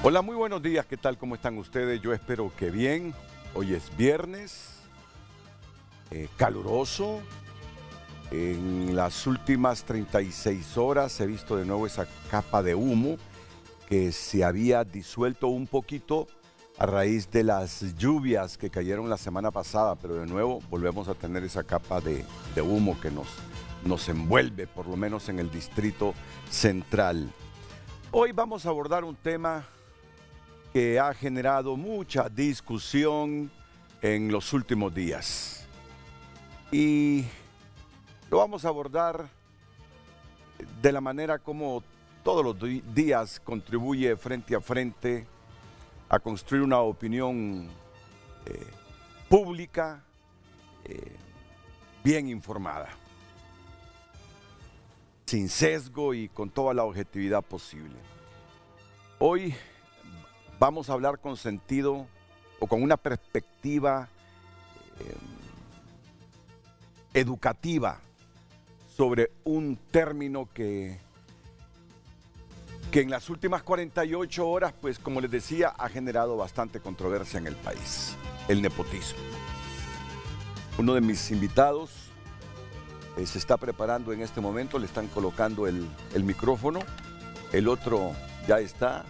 Hola, muy buenos días, ¿qué tal? ¿Cómo están ustedes? Yo espero que bien. Hoy es viernes, caluroso. En las últimas 36 horas he visto de nuevo esa capa de humo que se había disuelto un poquito a raíz de las lluvias que cayeron la semana pasada, pero de nuevo volvemos a tener esa capa de humo que nos envuelve, por lo menos en el Distrito Central. Hoy vamos a abordar un tema que ha generado mucha discusión en los últimos días. Y lo vamos a abordar de la manera como todos los días contribuye frente a frente a construir una opinión pública, bien informada, sin sesgo y con toda la objetividad posible. Hoy vamos a hablar con sentido o con una perspectiva educativa sobre un término que en las últimas 48 horas, pues como les decía, ha generado bastante controversia en el país: el nepotismo. Uno de mis invitados se está preparando en este momento, le están colocando el micrófono, el otro ya está.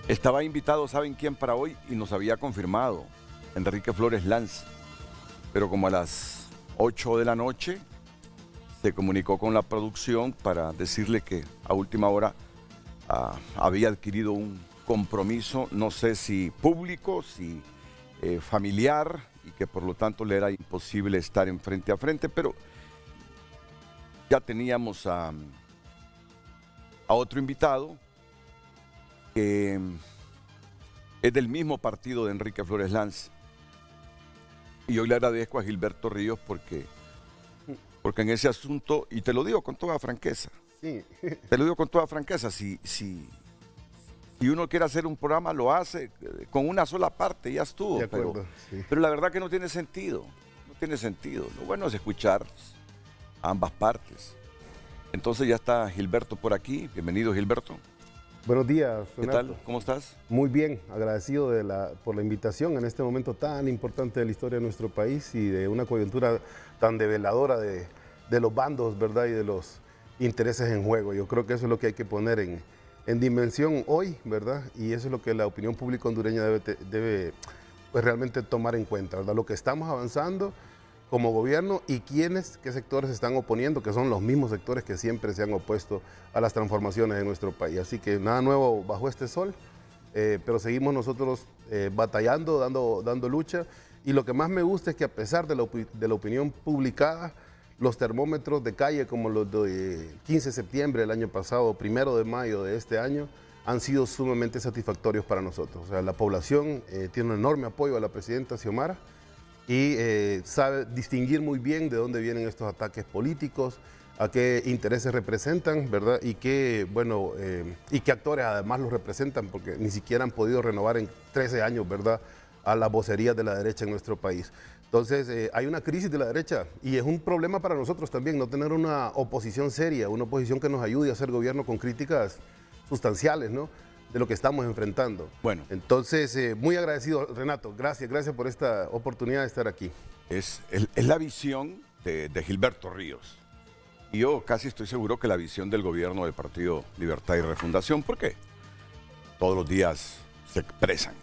Estaba invitado, ¿saben quién para hoy? Y nos había confirmado, Enrique Flores Lanz. Pero como a las 8 de la noche se comunicó con la producción para decirle que a última hora había adquirido un compromiso, no sé si público, si familiar, y que por lo tanto le era imposible estar en frente a frente, pero ya teníamos a otro invitado que es del mismo partido de Enrique Flores Lanz. Y hoy le agradezco a Gilberto Ríos porque en ese asunto, y te lo digo con toda franqueza, sí. Te lo digo con toda franqueza, si uno quiere hacer un programa, lo hace con una sola parte, ya estuvo. De acuerdo, pero la verdad que no tiene sentido, no tiene sentido. Lo bueno es escuchar a ambas partes. Entonces ya está Gilberto por aquí. Bienvenido, Gilberto. Buenos días, Renato. ¿Qué tal? ¿Cómo estás? Muy bien, agradecido por la invitación en este momento tan importante de la historia de nuestro país y de una coyuntura tan develadora de los bandos, ¿verdad? Y de los intereses en juego. Yo creo que eso es lo que hay que poner en dimensión hoy, ¿verdad? Y eso es lo que la opinión pública hondureña debe pues, realmente tomar en cuenta, ¿verdad? Lo que estamos avanzando como gobierno y qué sectores se están oponiendo, que son los mismos sectores que siempre se han opuesto a las transformaciones en nuestro país. Así que nada nuevo bajo este sol, pero seguimos nosotros batallando, dando lucha. Y lo que más me gusta es que a pesar de la opinión publicada, los termómetros de calle como los de 15 de septiembre del año pasado, 1 de mayo de este año, han sido sumamente satisfactorios para nosotros. O sea, la población tiene un enorme apoyo a la presidenta Xiomara y sabe distinguir muy bien de dónde vienen estos ataques políticos, a qué intereses representan, ¿verdad? Y qué actores además los representan, porque ni siquiera han podido renovar en 13 años, ¿verdad?, a las vocerías de la derecha en nuestro país. Entonces, hay una crisis de la derecha y es un problema para nosotros también no tener una oposición seria, una oposición que nos ayude a hacer gobierno con críticas sustanciales, ¿no?, de lo que estamos enfrentando. Bueno. Entonces, muy agradecido, Renato. Gracias por esta oportunidad de estar aquí. Es la visión de Gilberto Ríos. Y yo casi estoy seguro que la visión del gobierno del Partido Libertad y Refundación, porque todos los días se expresan.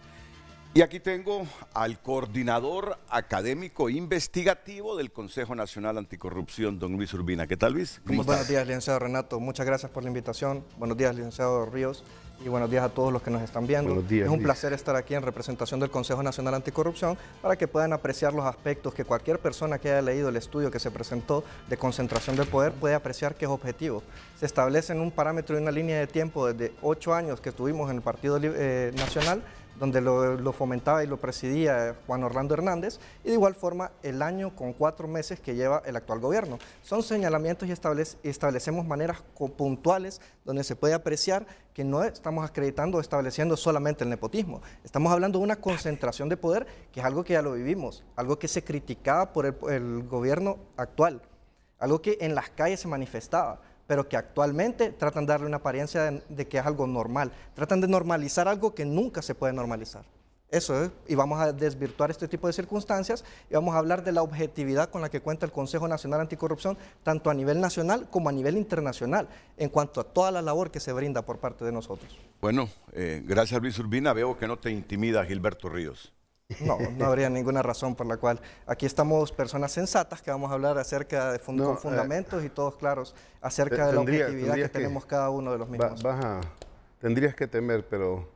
Y aquí tengo al coordinador académico investigativo del Consejo Nacional Anticorrupción, don Luis Urbina. ¿Qué tal, Luis? ¿Cómo estás? Buenos días, licenciado Renato. Muchas gracias por la invitación. Buenos días, licenciado Ríos. Y buenos días a todos los que nos están viendo. Buenos días, es un Luis. placer estar aquí en representación del Consejo Nacional Anticorrupción para que puedan apreciar los aspectos que cualquier persona que haya leído el estudio que se presentó de concentración de poder puede apreciar que es objetivo. Se establece en un parámetro y una línea de tiempo desde 8 años que estuvimos en el Partido Nacional, donde lo fomentaba y lo presidía Juan Orlando Hernández, y de igual forma el año con 4 meses que lleva el actual gobierno. Son señalamientos y establecemos maneras puntuales donde se puede apreciar que no estamos acreditando o estableciendo solamente el nepotismo. Estamos hablando de una concentración de poder, que es algo que ya lo vivimos, algo que se criticaba por el gobierno actual, algo que en las calles se manifestaba. pero que actualmente tratan de darle una apariencia de que es algo normal. Tratan de normalizar algo que nunca se puede normalizar. Eso es, y vamos a desvirtuar este tipo de circunstancias y vamos a hablar de la objetividad con la que cuenta el Consejo Nacional Anticorrupción, tanto a nivel nacional como a nivel internacional, en cuanto a toda la labor que se brinda por parte de nosotros. Bueno, gracias Luis Urbina, veo que no te intimida Gilberto Ríos. No, no habría ninguna razón por la cual. Aquí estamos personas sensatas que vamos a hablar acerca de con fundamentos y todos claros acerca de la objetividad que tenemos cada uno de los mismos. Tendrías que temer, pero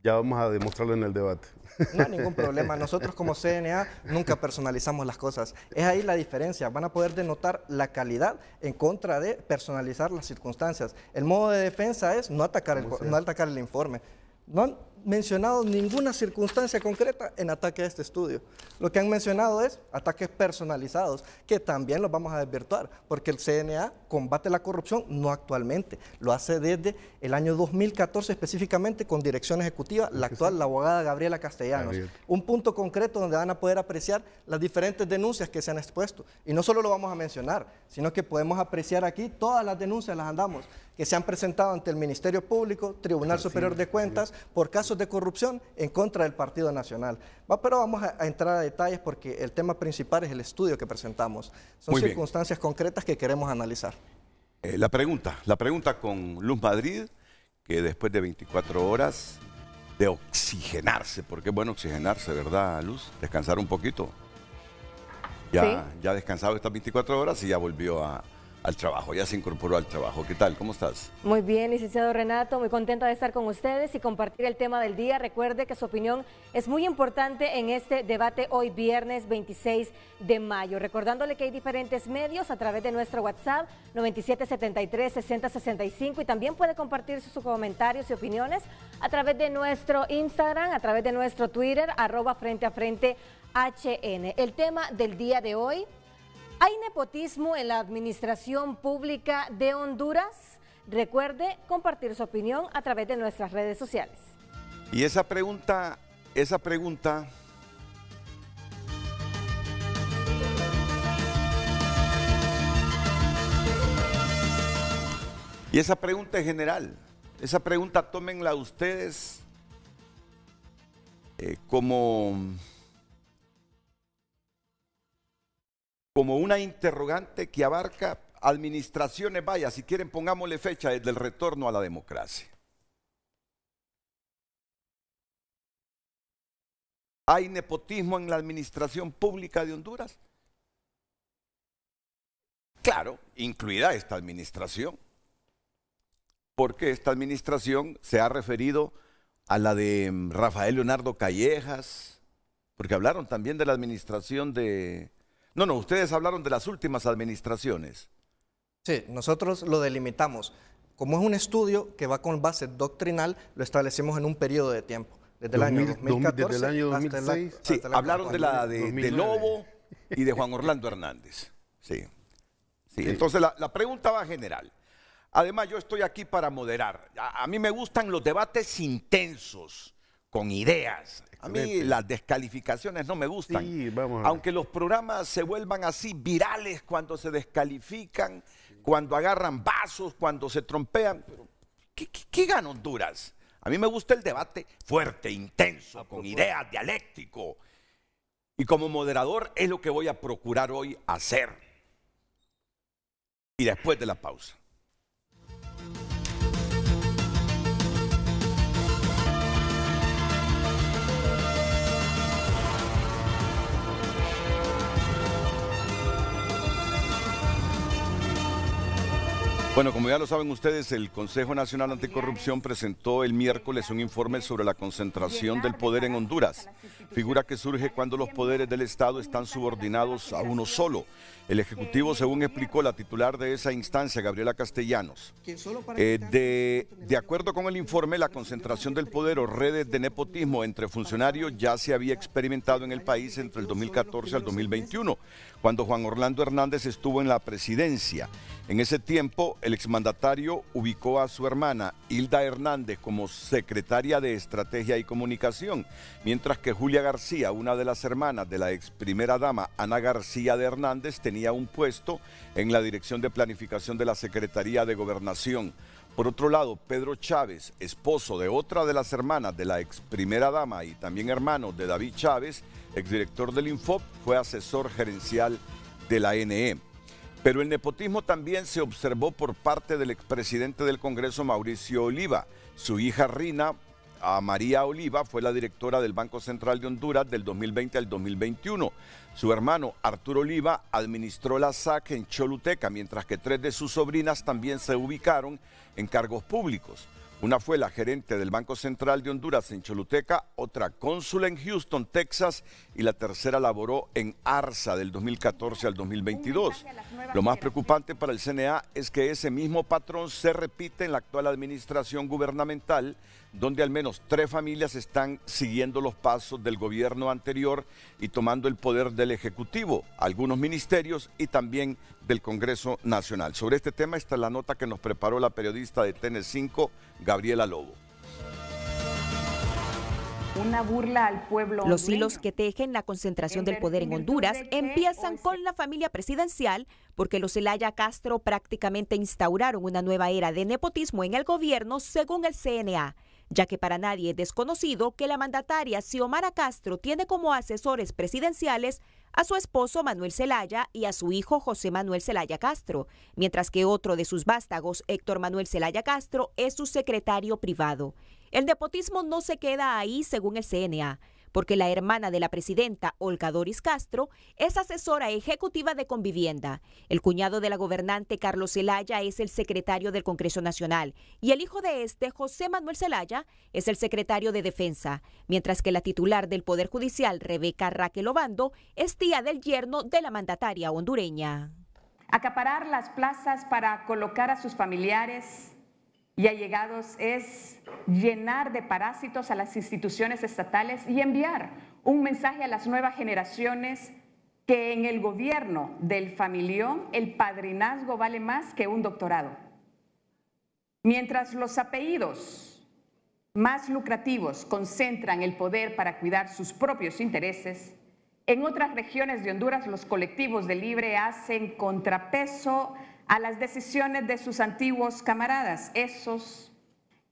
ya vamos a demostrarlo en el debate. No hay ningún problema. Nosotros como CNA nunca personalizamos las cosas. Es ahí la diferencia. Van a poder denotar la calidad en contra de personalizar las circunstancias. El modo de defensa es no atacar el informe. No han mencionado ninguna circunstancia concreta en ataque a este estudio. Lo que han mencionado es ataques personalizados, que también los vamos a desvirtuar, porque el CNA combate la corrupción no actualmente, lo hace desde el año 2014 específicamente con dirección ejecutiva, la actual, la abogada Gabriela Castellanos. Un punto concreto donde van a poder apreciar las diferentes denuncias que se han expuesto. Y no solo lo vamos a mencionar, sino que podemos apreciar aquí todas las denuncias, las andamos, que se han presentado ante el Ministerio Público, Tribunal Superior de Cuentas, por casos de corrupción en contra del Partido Nacional. Pero vamos a entrar a detalles porque el tema principal es el estudio que presentamos. Son circunstancias concretas que queremos analizar. La pregunta con Luz Madrid, que después de 24 horas de oxigenarse, porque es bueno oxigenarse, ¿verdad, Luz? Descansar un poquito. Ya ha descansado estas 24 horas y ya volvió al trabajo, ya se incorporó al trabajo. ¿Qué tal? ¿Cómo estás? Muy bien, licenciado Renato, muy contenta de estar con ustedes y compartir el tema del día. Recuerde que su opinión es muy importante en este debate hoy viernes 26 de mayo. Recordándole que hay diferentes medios a través de nuestro WhatsApp 9773-6065 y también puede compartir sus comentarios y opiniones a través de nuestro Instagram, a través de nuestro Twitter, @FrenteAFrente HN. El tema del día de hoy: ¿hay nepotismo en la administración pública de Honduras? Recuerde compartir su opinión a través de nuestras redes sociales. Y esa pregunta es general. Esa pregunta tómenla ustedes como una interrogante que abarca administraciones, vaya, si quieren pongámosle fecha desde el retorno a la democracia. ¿Hay nepotismo en la administración pública de Honduras? Claro, incluida esta administración, porque esta administración se ha referido a la de Rafael Leonardo Callejas, porque hablaron también de la administración de... No, ustedes hablaron de las últimas administraciones. Sí, nosotros lo delimitamos. Como es un estudio que va con base doctrinal, lo establecimos en un periodo de tiempo. Desde el año 2014 desde el año 2006. Sí, hablaron de la de Lobo y de Juan Orlando Hernández. Sí. Entonces la pregunta va general. Además, yo estoy aquí para moderar. A mí me gustan los debates intensos, con ideas. A mí las descalificaciones no me gustan. Sí, aunque los programas se vuelvan así virales cuando se descalifican, cuando agarran vasos, cuando se trompean. Pero, ¿qué gana Honduras? A mí me gusta el debate fuerte, intenso, con ideas, dialéctico. Y como moderador es lo que voy a procurar hoy hacer. Y después de la pausa. Bueno, como ya lo saben ustedes, el Consejo Nacional Anticorrupción presentó el miércoles un informe sobre la concentración del poder en Honduras, figura que surge cuando los poderes del Estado están subordinados a uno solo. El Ejecutivo, según explicó la titular de esa instancia, Gabriela Castellanos, de acuerdo con el informe, la concentración del poder o redes de nepotismo entre funcionarios ya se había experimentado en el país entre el 2014 al 2021, cuando Juan Orlando Hernández estuvo en la presidencia. En ese tiempo, el exmandatario ubicó a su hermana Hilda Hernández como secretaria de Estrategia y Comunicación, mientras que Julia García, una de las hermanas de la ex primera dama Ana García de Hernández, tenía un puesto en la Dirección de Planificación de la Secretaría de Gobernación. Por otro lado, Pedro Chávez, esposo de otra de las hermanas de la ex primera dama y también hermano de David Chávez, exdirector del Infop, fue asesor gerencial de la ANE. Pero el nepotismo también se observó por parte del expresidente del Congreso, Mauricio Oliva. Su hija Rina María Oliva fue la directora del Banco Central de Honduras del 2020 al 2021. Su hermano Arturo Oliva administró la SAC en Choluteca, mientras que 3 de sus sobrinas también se ubicaron en cargos públicos. Una fue la gerente del Banco Central de Honduras en Choluteca, otra cónsula en Houston, Texas, y la tercera laboró en ARSA del 2014 al 2022. Lo más preocupante para el CNA es que ese mismo patrón se repite en la actual administración gubernamental, donde al menos 3 familias están siguiendo los pasos del gobierno anterior y tomando el poder del Ejecutivo, algunos ministerios y también del Congreso Nacional. Sobre este tema está la nota que nos preparó la periodista de TN5, Gabriela Lobo. Una burla al pueblo. Los hilos que tejen la concentración del poder en Honduras empiezan con la familia presidencial, porque los Zelaya Castro prácticamente instauraron una nueva era de nepotismo en el gobierno, según el CNA, ya que para nadie es desconocido que la mandataria Xiomara Castro tiene como asesores presidenciales a su esposo Manuel Zelaya y a su hijo José Manuel Zelaya Castro, mientras que otro de sus vástagos, Héctor Manuel Zelaya Castro, es su secretario privado. El nepotismo no se queda ahí, según el CNA, porque la hermana de la presidenta, Olga Doris Castro, es asesora ejecutiva de Convivienda. El cuñado de la gobernante, Carlos Zelaya, es el secretario del Congreso Nacional y el hijo de este, José Manuel Zelaya, es el secretario de Defensa, mientras que la titular del Poder Judicial, Rebeca Raquel Obando, es tía del yerno de la mandataria hondureña. Acaparar las plazas para colocar a sus familiares y allegados es llenar de parásitos a las instituciones estatales y enviar un mensaje a las nuevas generaciones que en el gobierno del familión el padrinazgo vale más que un doctorado. Mientras los apellidos más lucrativos concentran el poder para cuidar sus propios intereses, en otras regiones de Honduras los colectivos de Libre hacen contrapeso a las decisiones de sus antiguos camaradas, esos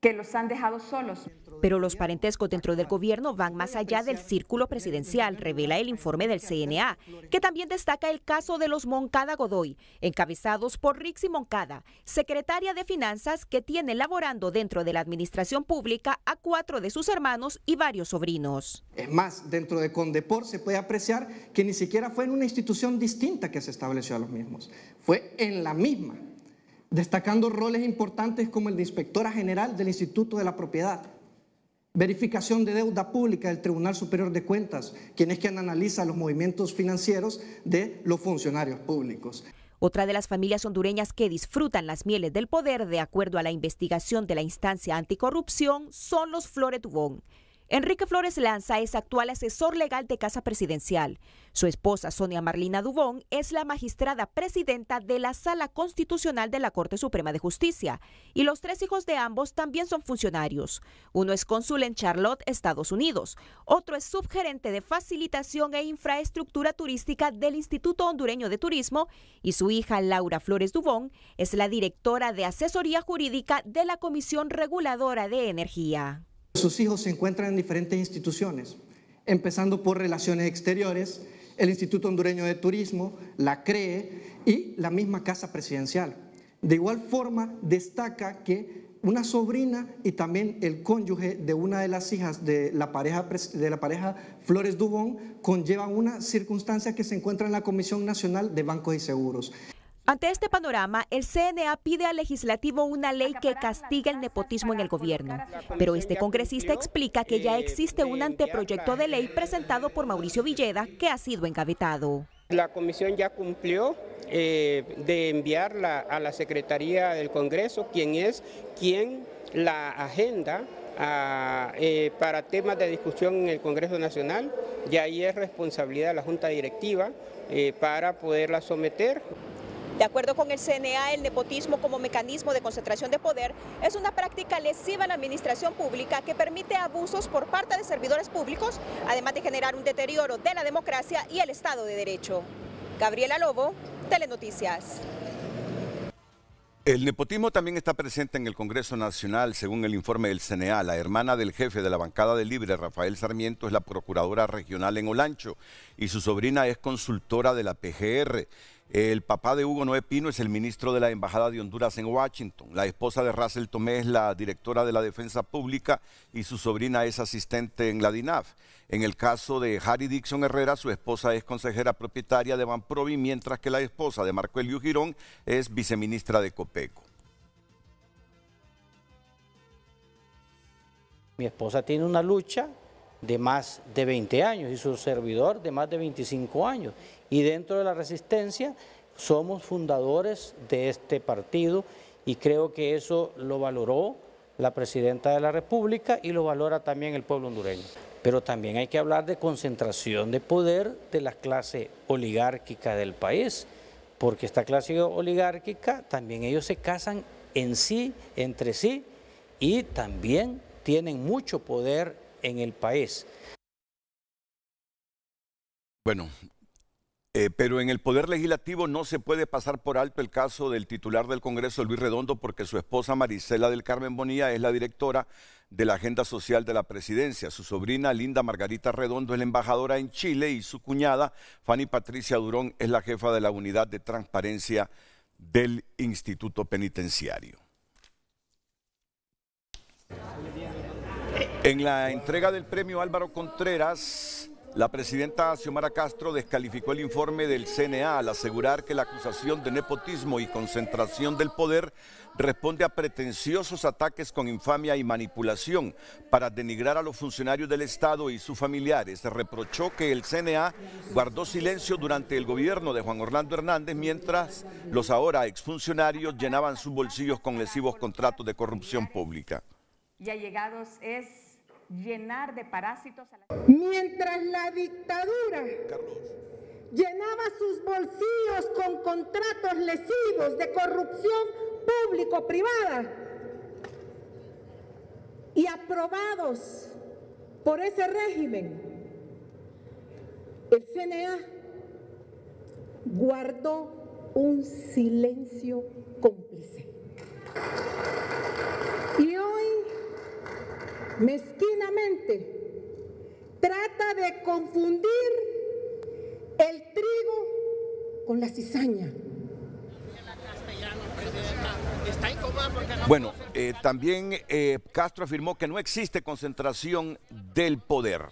que los han dejado solos. Pero los parentescos dentro del gobierno van más allá del círculo presidencial, revela el informe del CNA, que también destaca el caso de los Moncada Godoy, encabezados por Rixi Moncada, secretaria de Finanzas, que tiene laborando dentro de la administración pública a 4 de sus hermanos y varios sobrinos. Es más, dentro de Condepor se puede apreciar que ni siquiera fue en una institución distinta que se estableció a los mismos, fue en la misma, destacando roles importantes como el de inspectora general del Instituto de la Propiedad, verificación de deuda pública del Tribunal Superior de Cuentas, quien es quien analiza los movimientos financieros de los funcionarios públicos. Otra de las familias hondureñas que disfrutan las mieles del poder, de acuerdo a la investigación de la instancia anticorrupción, son los Flores Dubón. Enrique Flores Lanza es actual asesor legal de Casa Presidencial. Su esposa, Sonia Marlina Dubón, es la magistrada presidenta de la Sala Constitucional de la Corte Suprema de Justicia. Y los 3 hijos de ambos también son funcionarios. Uno es cónsul en Charlotte, Estados Unidos. Otro es subgerente de Facilitación e Infraestructura Turística del Instituto Hondureño de Turismo. Y su hija, Laura Flores Dubón, es la directora de Asesoría Jurídica de la Comisión Reguladora de Energía. Sus hijos se encuentran en diferentes instituciones, empezando por Relaciones Exteriores, el Instituto Hondureño de Turismo, la CREE y la misma Casa Presidencial. De igual forma, destaca que una sobrina y también el cónyuge de una de las hijas de la pareja Flores Dubón conllevan una circunstancia que se encuentra en la Comisión Nacional de Bancos y Seguros. Ante este panorama, el CNA pide al legislativo una ley que castigue el nepotismo en el gobierno. Pero este congresista explica que ya existe un anteproyecto de ley presentado por Mauricio Villeda que ha sido engavetado. La comisión ya cumplió de enviarla a la Secretaría del Congreso, quien la agenda para temas de discusión en el Congreso Nacional. Y ahí es responsabilidad de la Junta Directiva para poderla someter. De acuerdo con el CNA, el nepotismo como mecanismo de concentración de poder es una práctica lesiva en la administración pública que permite abusos por parte de servidores públicos, además de generar un deterioro de la democracia y el Estado de Derecho. Gabriela Lobo, Telenoticias. El nepotismo también está presente en el Congreso Nacional, según el informe del CNA. La hermana del jefe de la bancada de Libre, Rafael Sarmiento, es la procuradora regional en Olancho y su sobrina es consultora de la PGR. El papá de Hugo Noé Pino es el ministro de la Embajada de Honduras en Washington. La esposa de Russell Tomé es la directora de la Defensa Pública y su sobrina es asistente en la DINAF. En el caso de Harry Dixon Herrera, su esposa es consejera propietaria de Banprovi, mientras que la esposa de Marco Elio Girón es viceministra de Copeco. Mi esposa tiene una lucha de más de 20 años y su servidor de más de 25 años. Y dentro de la resistencia somos fundadores de este partido y creo que eso lo valoró la presidenta de la República y lo valora también el pueblo hondureño. Pero también hay que hablar de concentración de poder de la clase oligárquica del país, porque esta clase oligárquica también ellos se casan en sí, entre sí, y también tienen mucho poder en el país. Bueno, pero en el Poder Legislativo no se puede pasar por alto el caso del titular del Congreso, Luis Redondo, porque su esposa Marisela del Carmen Bonilla es la directora de la Agenda Social de la Presidencia. Su sobrina Linda Margarita Redondo es la embajadora en Chile y su cuñada Fanny Patricia Durón es la jefa de la Unidad de Transparencia del Instituto Penitenciario. En la entrega del premio Álvaro Contreras, la presidenta Xiomara Castro descalificó el informe del CNA al asegurar que la acusación de nepotismo y concentración del poder responde a pretenciosos ataques con infamia y manipulación para denigrar a los funcionarios del Estado y sus familiares. Se reprochó que el CNA guardó silencio durante el gobierno de Juan Orlando Hernández, mientras los ahora exfuncionarios llenaban sus bolsillos con lesivos contratos de corrupción pública. Y allegados es llenar de parásitos a la... Mientras la dictadura llenaba sus bolsillos con contratos lesivos de corrupción público-privada y aprobados por ese régimen, el CNA guardó un silencio cómplice. Y hoy, mezquinamente, trata de confundir el trigo con la cizaña. Bueno, también Castro afirmó que no existe concentración del poder.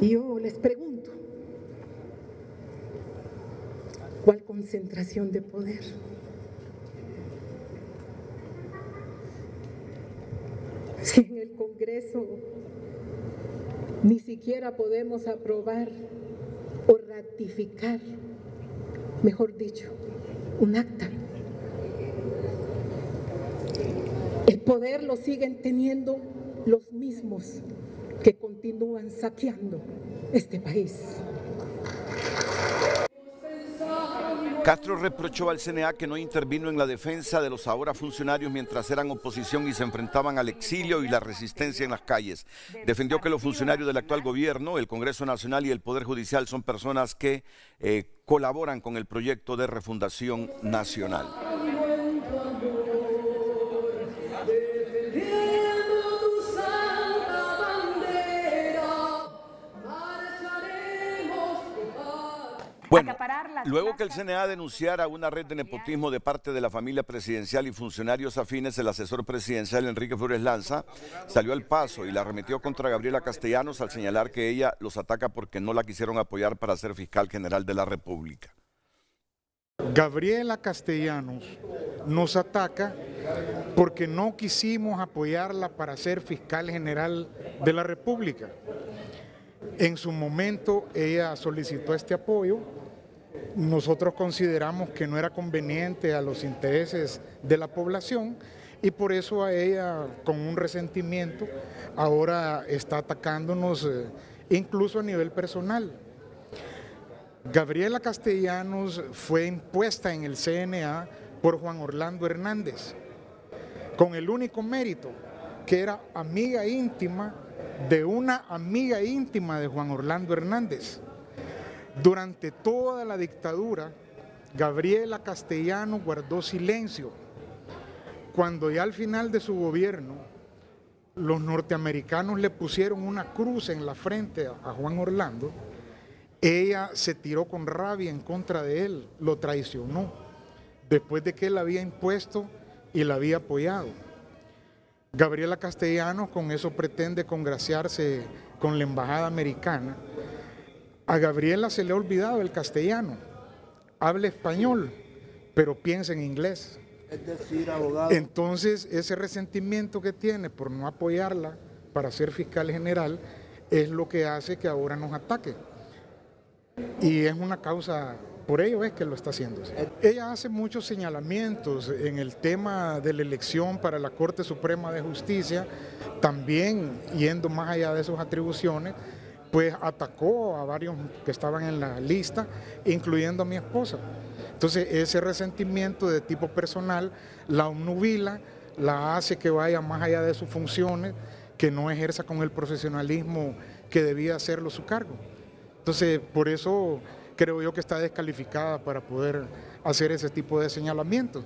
Yo les pregunto, ¿cuál concentración de poder? Si en el Congreso ni siquiera podemos aprobar o ratificar, mejor dicho, un acta. El poder lo siguen teniendo los mismos que continúan saqueando este país. Castro reprochó al CNA que no intervino en la defensa de los ahora funcionarios mientras eran oposición y se enfrentaban al exilio y la resistencia en las calles. Defendió que los funcionarios del actual gobierno, el Congreso Nacional y el Poder Judicial son personas que colaboran con el proyecto de refundación nacional. Bueno, luego que el CNA denunciara una red de nepotismo de parte de la familia presidencial y funcionarios afines, el asesor presidencial Enrique Flores Lanza salió al paso y la arremetió contra Gabriela Castellanos al señalar que ella los ataca porque no la quisieron apoyar para ser fiscal general de la República. Gabriela Castellanos nos ataca porque no quisimos apoyarla para ser fiscal general de la República. En su momento ella solicitó este apoyo. Nosotros consideramos que no era conveniente a los intereses de la población y por eso a ella, con un resentimiento, ahora está atacándonos incluso a nivel personal. Gabriela Castellanos fue impuesta en el CNA por Juan Orlando Hernández, con el único mérito que era amiga íntima de una amiga íntima de Juan Orlando Hernández. Durante toda la dictadura, Gabriela Castellanos guardó silencio. Cuando ya al final de su gobierno, los norteamericanos le pusieron una cruz en la frente a Juan Orlando, ella se tiró con rabia en contra de él, lo traicionó, después de que él había impuesto y la había apoyado. Gabriela Castellanos con eso pretende congraciarse con la embajada americana. A Gabriela se le ha olvidado el castellano, habla español, pero piensa en inglés. Es decir, abogado. Entonces, ese resentimiento que tiene por no apoyarla para ser fiscal general es lo que hace que ahora nos ataque. Y es una causa, por ello es que lo está haciendo. Ella hace muchos señalamientos en el tema de la elección para la Corte Suprema de Justicia, también yendo más allá de sus atribuciones, pues atacó a varios que estaban en la lista, incluyendo a mi esposa. Entonces ese resentimiento de tipo personal la obnubila, la hace que vaya más allá de sus funciones, que no ejerza con el profesionalismo que debía hacerlo su cargo. Entonces por eso creo yo que está descalificada para poder hacer ese tipo de señalamientos.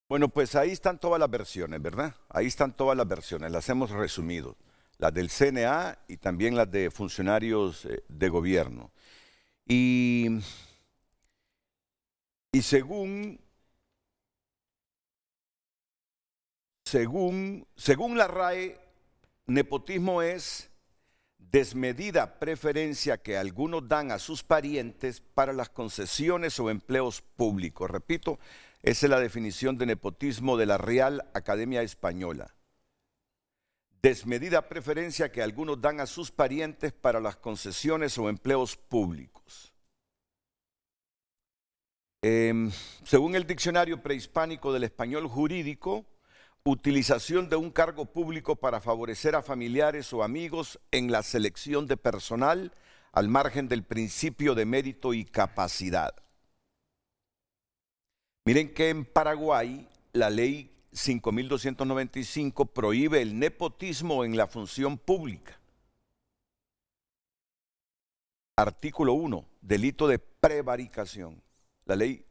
Bueno, pues ahí están todas las versiones, ¿verdad? Ahí están todas las versiones, las hemos resumido. Las del CNA y también las de funcionarios de gobierno. Y según la RAE, nepotismo es desmedida preferencia que algunos dan a sus parientes para las concesiones o empleos públicos. Repito, esa es la definición de nepotismo de la Real Academia Española. Desmedida preferencia que algunos dan a sus parientes para las concesiones o empleos públicos. Según el diccionario prehispánico del español jurídico, utilización de un cargo público para favorecer a familiares o amigos en la selección de personal al margen del principio de mérito y capacidad. Miren que en Paraguay la ley 5.295 prohíbe el nepotismo en la función pública. Artículo 1, delito de prevaricación. La ley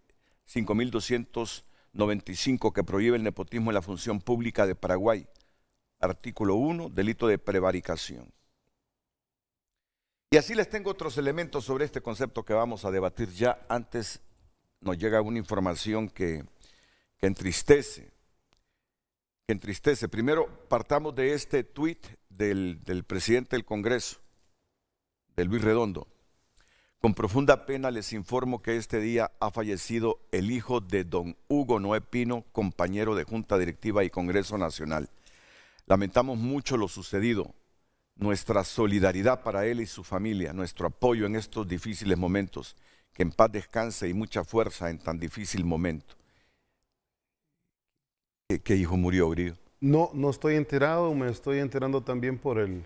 5.295 que prohíbe el nepotismo en la función pública de Paraguay. Artículo 1, delito de prevaricación. Y así les tengo otros elementos sobre este concepto que vamos a debatir ya. Antes nos llega una información que entristece. Primero, partamos de este tuit del presidente del Congreso, de Luis Redondo. Con profunda pena les informo que este día ha fallecido el hijo de don Hugo Noé Pino, compañero de Junta Directiva y Congreso Nacional. Lamentamos mucho lo sucedido. Nuestra solidaridad para él y su familia, nuestro apoyo en estos difíciles momentos. Que en paz descanse y mucha fuerza en tan difícil momento. ¿Qué hijo murió, Grillo? No estoy enterado, me estoy enterando también por el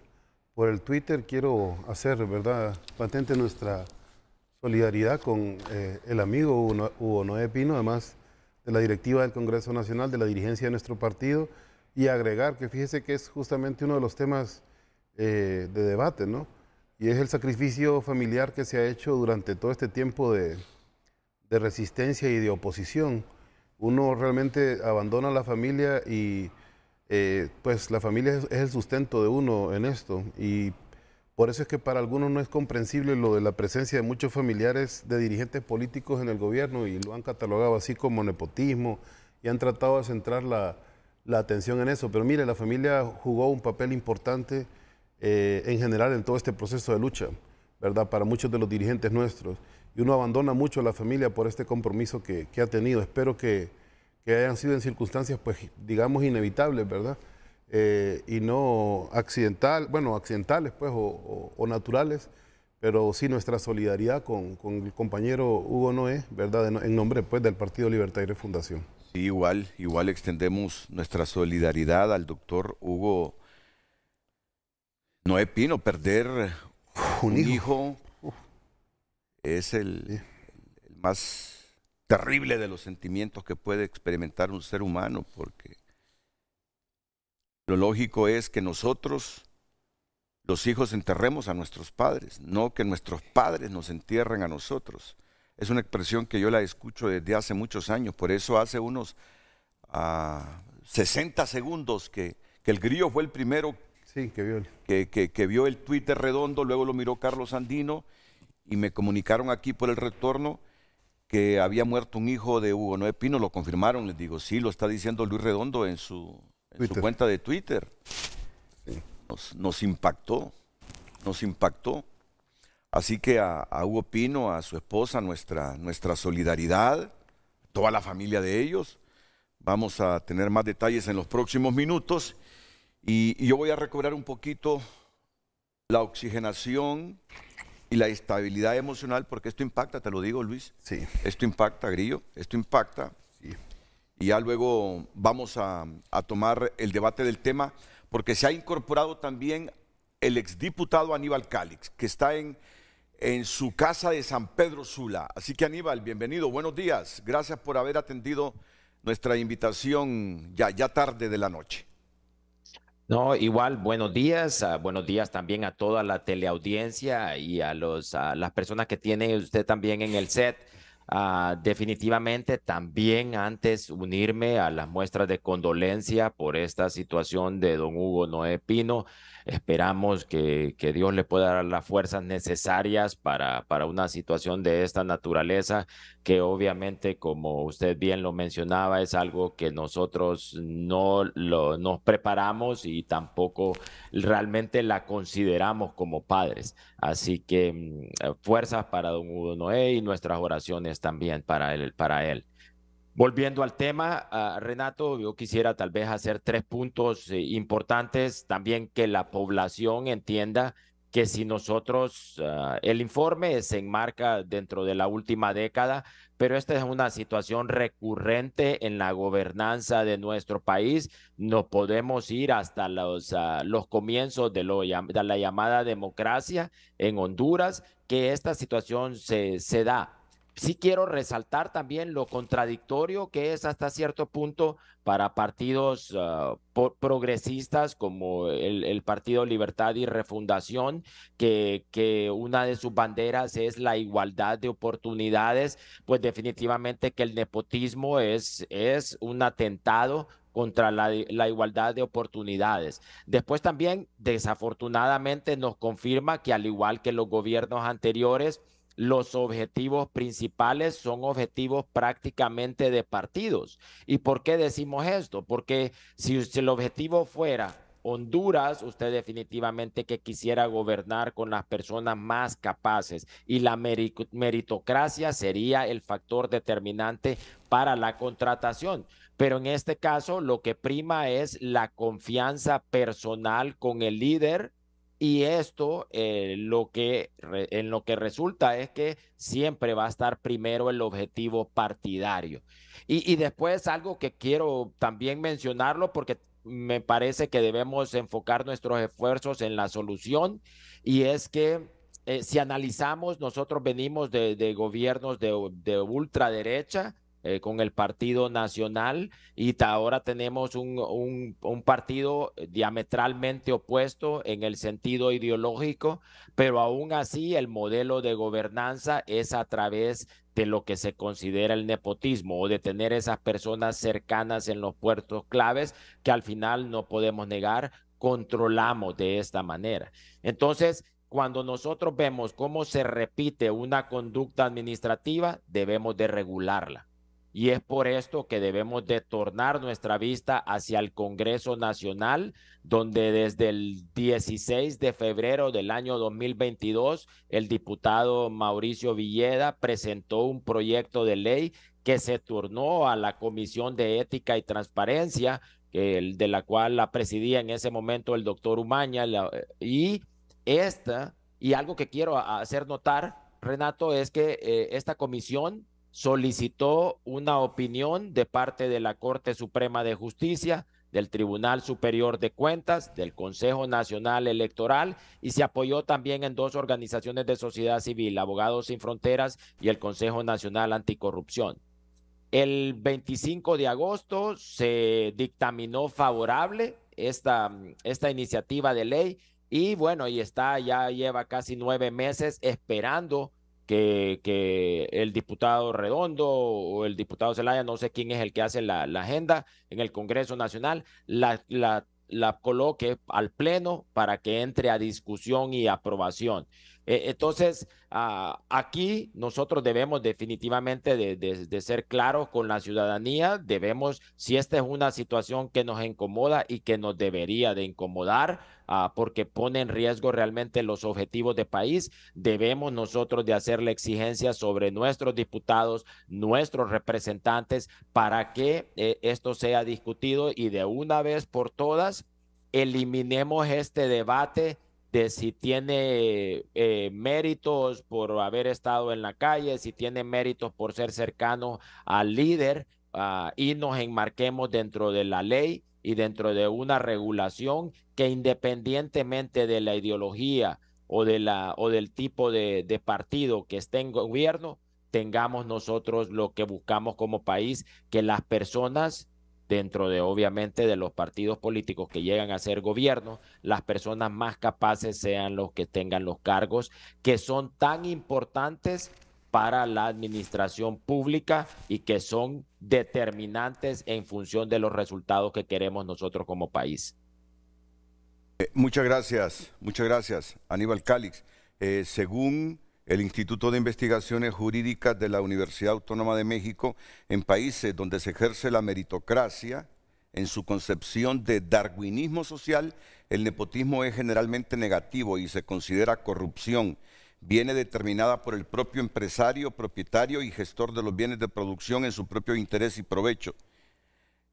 Twitter. Quiero hacer, ¿verdad?, patente nuestra solidaridad con el amigo Hugo Noé Pino, además de la directiva del Congreso Nacional, de la dirigencia de nuestro partido, y agregar que fíjese que es justamente uno de los temas de debate, ¿no? Y es el sacrificio familiar que se ha hecho durante todo este tiempo de resistencia y de oposición. Uno realmente abandona la familia y pues la familia es el sustento de uno en esto, y por eso es que para algunos no es comprensible lo de la presencia de muchos familiares de dirigentes políticos en el gobierno, y lo han catalogado así como nepotismo y han tratado de centrar la atención en eso. Pero mire, la familia jugó un papel importante en general en todo este proceso de lucha, ¿verdad?, para muchos de los dirigentes nuestros. Y uno abandona mucho a la familia por este compromiso que ha tenido. Espero que hayan sido en circunstancias, pues, digamos, inevitables, ¿verdad? Y no accidentales, pues, o naturales, pero sí nuestra solidaridad con el compañero Hugo Noé, ¿verdad?, en nombre, pues, del Partido Libertario Fundación. Sí, igual extendemos nuestra solidaridad al doctor Hugo Noé Pino. Perder un hijo es el más terrible de los sentimientos que puede experimentar un ser humano, porque lo lógico es que nosotros, los hijos, enterremos a nuestros padres, no que nuestros padres nos entierren a nosotros. Es una expresión que yo la escucho desde hace muchos años, por eso hace unos 60 segundos que el Grillo fue el primero que vio el Twitter redondo, luego lo miró Carlos Andino y me comunicaron aquí por el retorno que había muerto un hijo de Hugo Noé Pino, lo confirmaron, les digo, sí, lo está diciendo Luis Redondo en su cuenta de Twitter. Sí. Nos impactó. Así que a Hugo Pino, a su esposa, nuestra solidaridad, toda la familia de ellos. Vamos a tener más detalles en los próximos minutos y yo voy a recobrar un poquito la oxigenación y la estabilidad emocional, porque esto impacta, te lo digo, Luis. Sí. Esto impacta, Grillo, esto impacta. Sí. Y ya luego vamos a tomar el debate del tema, porque se ha incorporado también el exdiputado Aníbal Calix, que está en su casa de San Pedro Sula. Así que, Aníbal, bienvenido, buenos días. Gracias por haber atendido nuestra invitación ya tarde de la noche. No, igual, buenos días también a toda la teleaudiencia y a las personas que tiene usted también en el set. Definitivamente también antes unirme a las muestras de condolencia por esta situación de don Hugo Noé Pino. Esperamos que Dios le pueda dar las fuerzas necesarias para una situación de esta naturaleza, que obviamente, como usted bien lo mencionaba, es algo que nosotros no nos preparamos y tampoco realmente la consideramos como padres. Así que fuerzas para don Hugo Noé y nuestras oraciones también para él. Volviendo al tema, Renato, yo quisiera tal vez hacer 3 puntos importantes. También que la población entienda que si nosotros, el informe se enmarca dentro de la última década, pero esta es una situación recurrente en la gobernanza de nuestro país. No podemos ir hasta los comienzos de la llamada democracia en Honduras, que esta situación se da. Sí quiero resaltar también lo contradictorio que es hasta cierto punto para partidos progresistas como el Partido Libertad y Refundación, que una de sus banderas es la igualdad de oportunidades. Pues definitivamente que el nepotismo es un atentado contra la igualdad de oportunidades. Después también, desafortunadamente, nos confirma que al igual que los gobiernos anteriores, los objetivos principales son objetivos prácticamente de partidos. ¿Y por qué decimos esto? Porque si el objetivo fuera Honduras, usted definitivamente que quisiera gobernar con las personas más capaces, y la meritocracia sería el factor determinante para la contratación. Pero en este caso lo que prima es la confianza personal con el líder. Y esto en lo que resulta es que siempre va a estar primero el objetivo partidario. Y después algo que quiero también mencionarlo, porque me parece que debemos enfocar nuestros esfuerzos en la solución, y es que si analizamos, nosotros venimos de gobiernos de ultraderecha, con el Partido Nacional, y ahora tenemos un partido diametralmente opuesto en el sentido ideológico, pero aún así el modelo de gobernanza es a través de lo que se considera el nepotismo, o de tener esas personas cercanas en los puestos claves que al final, no podemos negar, controlamos de esta manera. Entonces, cuando nosotros vemos cómo se repite una conducta administrativa, debemos de regularla. Y es por esto que debemos de tornar nuestra vista hacia el Congreso Nacional, donde desde el 16 de febrero del año 2022, el diputado Mauricio Villeda presentó un proyecto de ley que se turnó a la Comisión de Ética y Transparencia, de la cual la presidía en ese momento el doctor Umaña. Y algo que quiero hacer notar, Renato, es que esta comisión solicitó una opinión de parte de la Corte Suprema de Justicia, del Tribunal Superior de Cuentas, del Consejo Nacional Electoral, y se apoyó también en 2 organizaciones de sociedad civil, Abogados Sin Fronteras y el Consejo Nacional Anticorrupción. El 25 de agosto se dictaminó favorable esta iniciativa de ley y bueno, ya lleva casi 9 meses esperando que el diputado Redondo o el diputado Zelaya, no sé quién es el que hace la agenda en el Congreso Nacional, la coloque al Pleno para que entre a discusión y aprobación. Entonces, aquí nosotros debemos definitivamente de ser claros con la ciudadanía, si esta es una situación que nos incomoda y que nos debería de incomodar, porque pone en riesgo realmente los objetivos de país, debemos nosotros de hacerle exigencias sobre nuestros diputados, nuestros representantes, para que esto sea discutido y de una vez por todas eliminemos este debate de si tiene méritos por haber estado en la calle, si tiene méritos por ser cercano al líder, y nos enmarquemos dentro de la ley y dentro de una regulación que independientemente de la ideología o del tipo de partido que esté en gobierno, tengamos nosotros lo que buscamos como país, que las personas dentro de obviamente de los partidos políticos que llegan a ser gobierno, las personas más capaces sean los que tengan los cargos que son tan importantes para la administración pública y que son determinantes en función de los resultados que queremos nosotros como país. Muchas gracias, Aníbal Calix. Según el Instituto de Investigaciones Jurídicas de la Universidad Autónoma de México, en países donde se ejerce la meritocracia, en su concepción de darwinismo social, el nepotismo es generalmente negativo y se considera corrupción. Viene determinada por el propio empresario, propietario y gestor de los bienes de producción en su propio interés y provecho.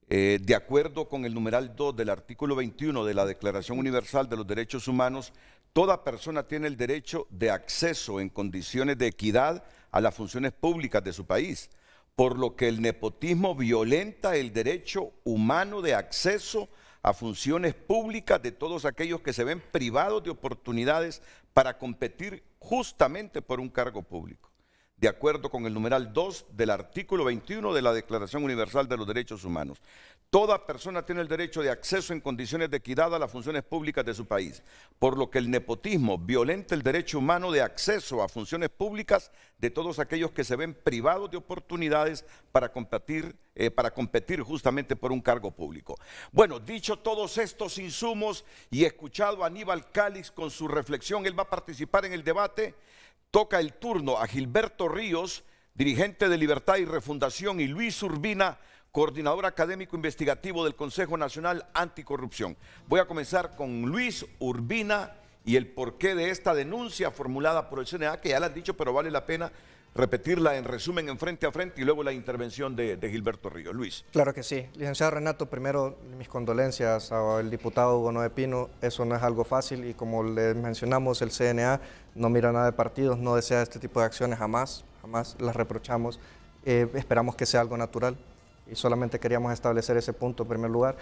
De acuerdo con el numeral 2 del artículo 21 de la Declaración Universal de los Derechos Humanos, toda persona tiene el derecho de acceso en condiciones de equidad a las funciones públicas de su país, por lo que el nepotismo violenta el derecho humano de acceso a funciones públicas de todos aquellos que se ven privados de oportunidades para competir justamente por un cargo público. De acuerdo con el numeral 2 del artículo 21 de la Declaración Universal de los Derechos Humanos. Toda persona tiene el derecho de acceso en condiciones de equidad a las funciones públicas de su país, por lo que el nepotismo violenta el derecho humano de acceso a funciones públicas de todos aquellos que se ven privados de oportunidades para competir justamente por un cargo público. Bueno, dicho todos estos insumos y escuchado a Aníbal Calix con su reflexión, él va a participar en el debate. Toca el turno a Gilberto Ríos, dirigente de Libertad y Refundación, y Luis Urbina, coordinador académico investigativo del Consejo Nacional Anticorrupción. Voy a comenzar con Luis Urbina y el porqué de esta denuncia formulada por el CNA, que ya la han dicho, pero vale la pena repetirla en resumen en Frente a Frente y luego la intervención de Gilberto Ríos. Luis. Claro que sí. Licenciado Renato, primero mis condolencias al diputado Hugo Noé Pino. Eso no es algo fácil y como le mencionamos, el CNA no mira nada de partidos, no desea este tipo de acciones jamás las reprochamos. Esperamos que sea algo natural y solamente queríamos establecer ese punto en primer lugar.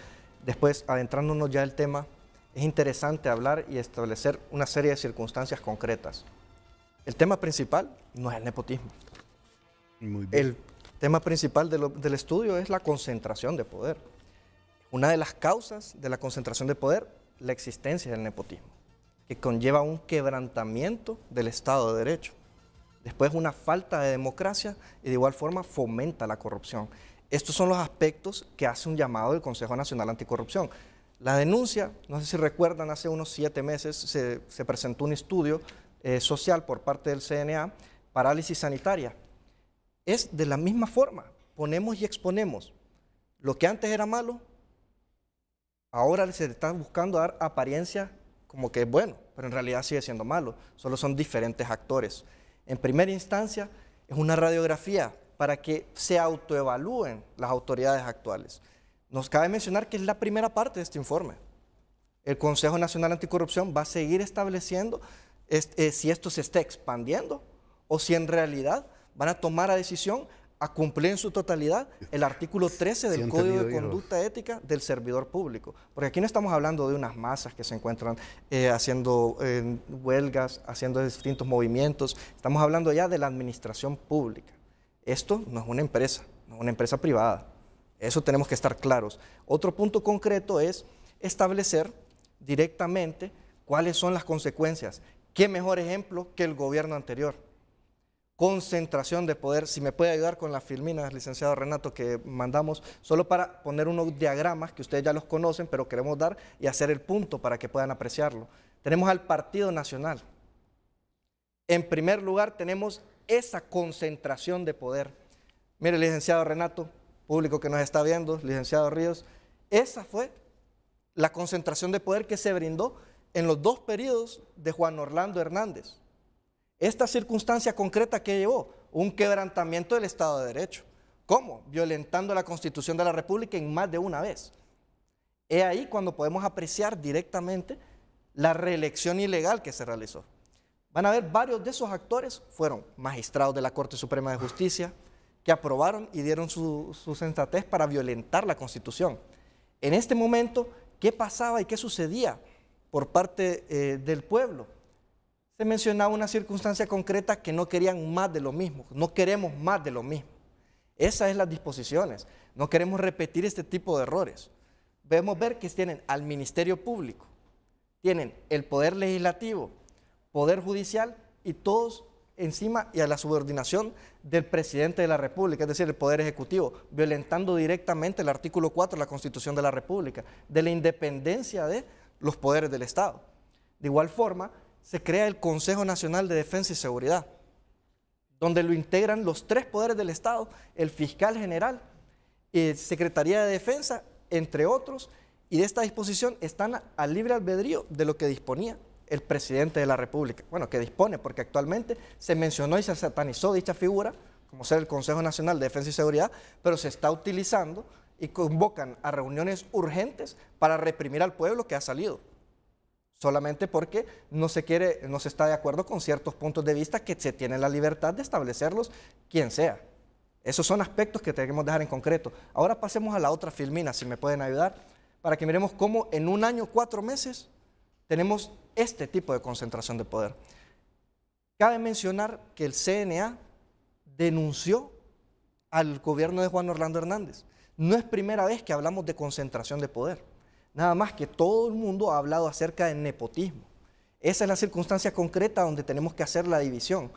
Después, adentrándonos ya el tema, es interesante hablar y establecer una serie de circunstancias concretas. El tema principal no es el nepotismo. Muy bien. El tema principal del estudio es la concentración de poder. Una de las causas de la concentración de poder, la existencia del nepotismo, que conlleva un quebrantamiento del Estado de Derecho. Después, una falta de democracia y de igual forma fomenta la corrupción. Estos son los aspectos que hace un llamado del Consejo Nacional Anticorrupción. La denuncia, no sé si recuerdan, hace unos 7 meses se presentó un estudio social por parte del CNA, parálisis sanitaria. Es de la misma forma, ponemos y exponemos. Lo que antes era malo, ahora se está buscando dar apariencia como que es bueno, pero en realidad sigue siendo malo, solo son diferentes actores. En primera instancia, es una radiografía para que se autoevalúen las autoridades actuales. Nos cabe mencionar que es la primera parte de este informe. El Consejo Nacional Anticorrupción va a seguir estableciendo si esto se está expandiendo o si en realidad van a tomar la decisión a cumplir en su totalidad el artículo 13 del Código de Conducta Ética del Servidor Público. Porque aquí no estamos hablando de unas masas que se encuentran haciendo huelgas, haciendo distintos movimientos. Estamos hablando ya de la administración pública. Esto no es una empresa privada. Eso tenemos que estar claros. Otro punto concreto es establecer directamente cuáles son las consecuencias. ¿Qué mejor ejemplo que el gobierno anterior? Concentración de poder. Si me puede ayudar con las filminas, licenciado Renato, que mandamos, solo para poner unos diagramas que ustedes ya los conocen, pero queremos dar y hacer el punto para que puedan apreciarlo. Tenemos al Partido Nacional. En primer lugar, tenemos esa concentración de poder. Mire, licenciado Renato, público que nos está viendo, licenciado Ríos, esa fue la concentración de poder que se brindó en los 2 periodos de Juan Orlando Hernández. Esta circunstancia concreta que llevó un quebrantamiento del Estado de Derecho. ¿Cómo? Violentando la Constitución de la República en más de una vez. Es ahí cuando podemos apreciar directamente la reelección ilegal que se realizó. Van a ver, varios de esos actores fueron magistrados de la Corte Suprema de Justicia que aprobaron y dieron su sensatez para violentar la Constitución. En este momento, ¿qué pasaba y qué sucedía por parte del pueblo? Se mencionaba una circunstancia concreta que no querían más de lo mismo, no queremos más de lo mismo. Esas son las disposiciones, no queremos repetir este tipo de errores. Debemos ver que tienen al Ministerio Público, tienen el Poder Legislativo, Poder Judicial y todos encima y a la subordinación del Presidente de la República, es decir, el Poder Ejecutivo, violentando directamente el artículo 4 de la Constitución de la República, de la independencia de los poderes del Estado. De igual forma, se crea el Consejo Nacional de Defensa y Seguridad, donde lo integran los 3 poderes del Estado, el Fiscal General, Secretaría de Defensa, entre otros, y de esta disposición están al libre albedrío de lo que disponía el Presidente de la República. Bueno, que dispone, porque actualmente se mencionó y se satanizó dicha figura, como ser el Consejo Nacional de Defensa y Seguridad, pero se está utilizando y convocan a reuniones urgentes para reprimir al pueblo que ha salido. Solamente porque no se está de acuerdo con ciertos puntos de vista que se tiene la libertad de establecerlos quien sea. Esos son aspectos que tenemos que dejar en concreto. Ahora pasemos a la otra filmina, si me pueden ayudar, para que miremos cómo en 1 año, 4 meses, tenemos este tipo de concentración de poder. Cabe mencionar que el CNA denunció al gobierno de Juan Orlando Hernández. No es primera vez que hablamos de concentración de poder. Nada más que todo el mundo ha hablado acerca del nepotismo. Esa es la circunstancia concreta donde tenemos que hacer la división.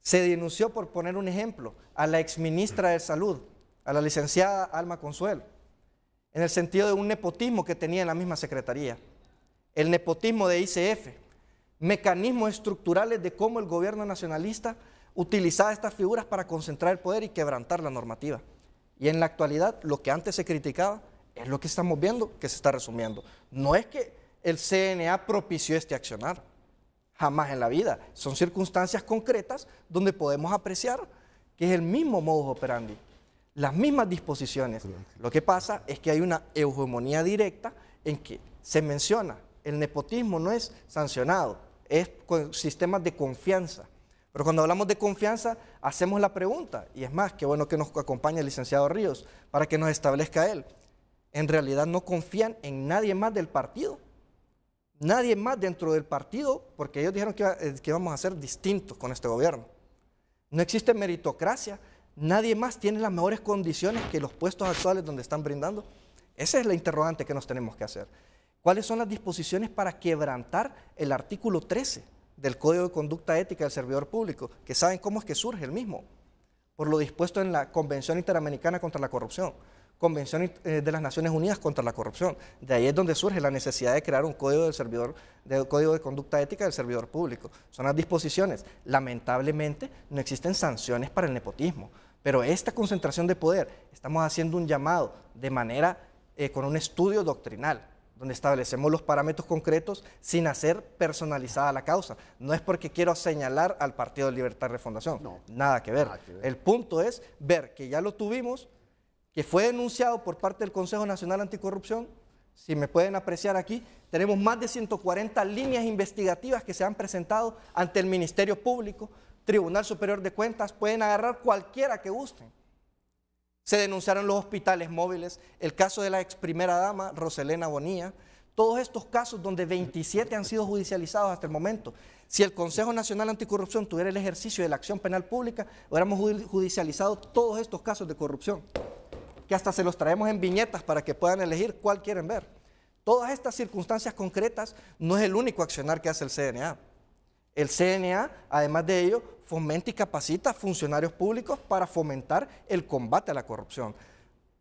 Se denunció, por poner un ejemplo, a la exministra de Salud, a la licenciada Alma Consuelo, en el sentido de un nepotismo que tenía en la misma secretaría. El nepotismo de ICF, mecanismos estructurales de cómo el gobierno nacionalista utilizaba estas figuras para concentrar el poder y quebrantar la normativa. Y en la actualidad, lo que antes se criticaba es lo que estamos viendo que se está resumiendo. No es que el CNA propició este accionar, jamás en la vida. Son circunstancias concretas donde podemos apreciar que es el mismo modus operandi, las mismas disposiciones. Lo que pasa es que hay una hegemonía directa en que se menciona, el nepotismo no es sancionado, es con sistemas de confianza. Pero cuando hablamos de confianza, hacemos la pregunta, y es más, qué bueno que nos acompañe el licenciado Ríos, para que nos establezca él. En realidad no confían en nadie más del partido, nadie más dentro del partido, porque ellos dijeron que íbamos a ser distintos con este gobierno. No existe meritocracia, nadie más tiene las mejores condiciones que los puestos actuales donde están brindando. Esa es la interrogante que nos tenemos que hacer. ¿Cuáles son las disposiciones para quebrantar el artículo 13 del Código de Conducta Ética del Servidor Público? Que saben cómo es que surge el mismo, por lo dispuesto en la Convención Interamericana contra la Corrupción, Convención de las Naciones Unidas contra la Corrupción. De ahí es donde surge la necesidad de crear un Código de Conducta Ética del Servidor Público. Son las disposiciones. Lamentablemente no existen sanciones para el nepotismo, pero esta concentración de poder, estamos haciendo un llamado de manera con un estudio doctrinal, donde establecemos los parámetros concretos sin hacer personalizada la causa. No es porque quiero señalar al Partido de Libertad y Refundación, no, nada que ver. El punto es ver que ya lo tuvimos, que fue denunciado por parte del Consejo Nacional Anticorrupción. Si me pueden apreciar aquí, tenemos más de 140 líneas investigativas que se han presentado ante el Ministerio Público, Tribunal Superior de Cuentas, pueden agarrar cualquiera que gusten. Se denunciaron los hospitales móviles, el caso de la ex primera dama, Roselena Bonilla, todos estos casos donde 27 han sido judicializados hasta el momento. Si el Consejo Nacional Anticorrupción tuviera el ejercicio de la acción penal pública, hubiéramos judicializado todos estos casos de corrupción, que hasta se los traemos en viñetas para que puedan elegir cuál quieren ver. Todas estas circunstancias concretas no es el único accionar que hace el CNA. El CNA, además de ello, fomenta y capacita a funcionarios públicos para fomentar el combate a la corrupción,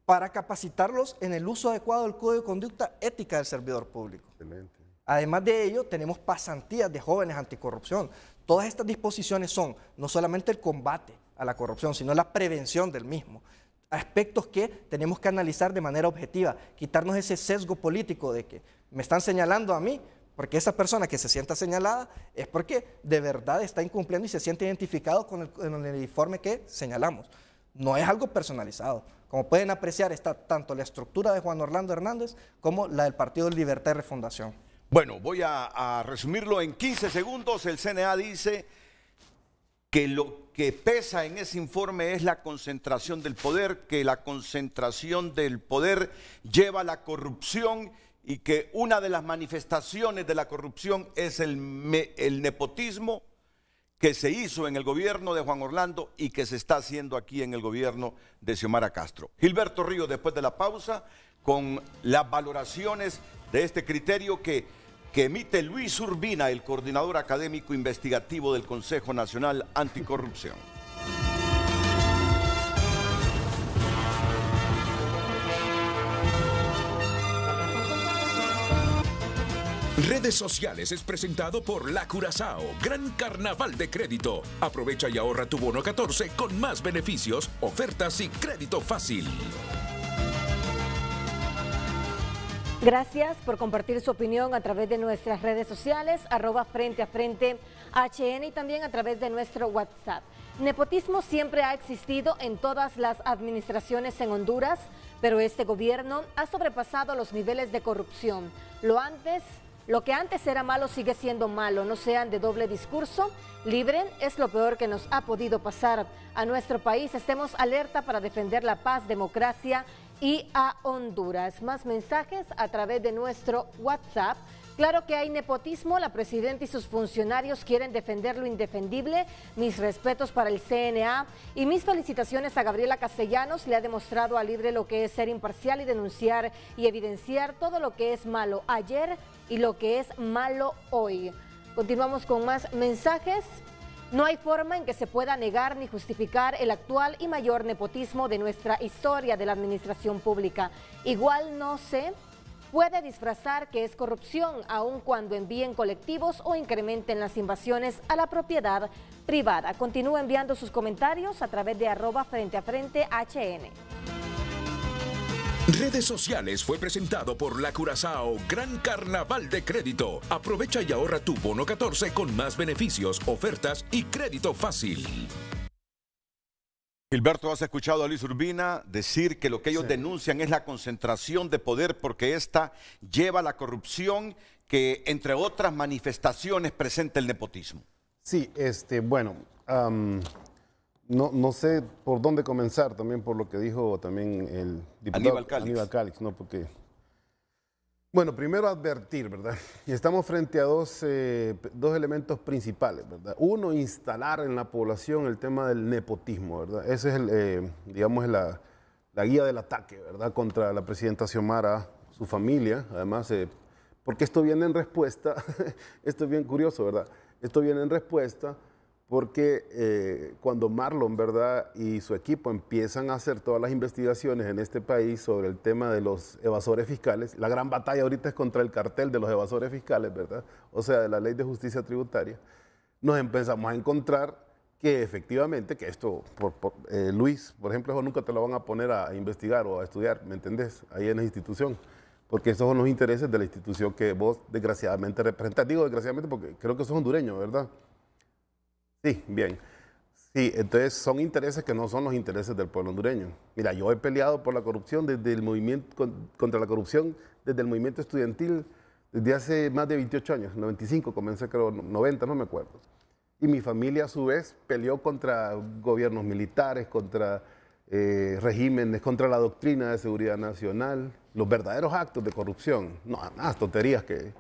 para capacitarlos en el uso adecuado del Código de Conducta Ética del Servidor Público. Excelente. Además de ello, tenemos pasantías de jóvenes anticorrupción. Todas estas disposiciones son no solamente el combate a la corrupción, sino la prevención del mismo. Aspectos que tenemos que analizar de manera objetiva, quitarnos ese sesgo político de que me están señalando a mí, porque esa persona que se sienta señalada es porque de verdad está incumpliendo y se siente identificado con el informe que señalamos. No es algo personalizado. Como pueden apreciar, está tanto la estructura de Juan Orlando Hernández como la del Partido de Libertad y Refundación. Bueno, voy a resumirlo en 15 segundos. El CNA dice que lo que pesa en ese informe es la concentración del poder, que la concentración del poder lleva a la corrupción y que una de las manifestaciones de la corrupción es el nepotismo que se hizo en el gobierno de Juan Orlando y que se está haciendo aquí en el gobierno de Xiomara Castro. Gilberto Ríos, después de la pausa, con las valoraciones de este criterio que emite Luis Urbina, el coordinador académico investigativo del Consejo Nacional Anticorrupción. Redes Sociales es presentado por La Curazao, Gran Carnaval de Crédito. Aprovecha y ahorra tu bono 14 con más beneficios, ofertas y crédito fácil. Gracias por compartir su opinión a través de nuestras redes sociales, @FrenteAFrente_HN y también a través de nuestro WhatsApp. Nepotismo siempre ha existido en todas las administraciones en Honduras, pero este gobierno ha sobrepasado los niveles de corrupción. Lo que antes era malo sigue siendo malo, no sean de doble discurso. Libre es lo peor que nos ha podido pasar a nuestro país. Estemos alerta para defender la paz, democracia y a Honduras. Más mensajes a través de nuestro WhatsApp. Claro que hay nepotismo, la presidenta y sus funcionarios quieren defender lo indefendible. Mis respetos para el CNA y mis felicitaciones a Gabriela Castellanos. Le ha demostrado a Libre lo que es ser imparcial y denunciar y evidenciar todo lo que es malo ayer y lo que es malo hoy. Continuamos con más mensajes. No hay forma en que se pueda negar ni justificar el actual y mayor nepotismo de nuestra historia de la administración pública. Igual no se puede disfrazar que es corrupción, aun cuando envíen colectivos o incrementen las invasiones a la propiedad privada. Continúa enviando sus comentarios a través de @FrenteAFrenteHN. Redes Sociales fue presentado por La Curazao, Gran Carnaval de Crédito. Aprovecha y ahorra tu bono 14 con más beneficios, ofertas y crédito fácil. Gilberto, has escuchado a Luis Urbina decir que lo que ellos denuncian es la concentración de poder porque esta lleva a la corrupción que, entre otras manifestaciones, presenta el nepotismo. Sí, bueno, no sé por dónde comenzar, también por lo que dijo también el diputado Aníbal Calix, ¿no? Porque, bueno, primero advertir, ¿verdad? Y estamos frente a dos elementos principales, ¿verdad? Uno, instalar en la población el tema del nepotismo, ¿verdad? Ese es, digamos, la guía del ataque, ¿verdad? Contra la presidenta Xiomara, su familia, además, porque esto viene en respuesta, esto es bien curioso, ¿verdad? Esto viene en respuesta porque cuando Marlon, ¿verdad?, y su equipo empiezan a hacer todas las investigaciones en este país sobre el tema de los evasores fiscales, la gran batalla ahorita es contra el cartel de los evasores fiscales, ¿verdad?, o sea, de la ley de justicia tributaria, nos empezamos a encontrar que efectivamente, que esto, Luis, por ejemplo, eso nunca te lo van a poner a investigar o a estudiar, ¿me entendés?, ahí en la institución, porque esos son los intereses de la institución que vos desgraciadamente representas. Digo desgraciadamente porque creo que sos hondureño, ¿verdad? Sí, bien. Sí, entonces son intereses que no son los intereses del pueblo hondureño. Mira, yo he peleado por la corrupción desde el movimiento, contra la corrupción desde el movimiento estudiantil desde hace más de 28 años, 95 comencé, creo, 90, no me acuerdo. Y mi familia a su vez peleó contra gobiernos militares, contra regímenes, contra la doctrina de seguridad nacional, los verdaderos actos de corrupción. No, más tonterías que...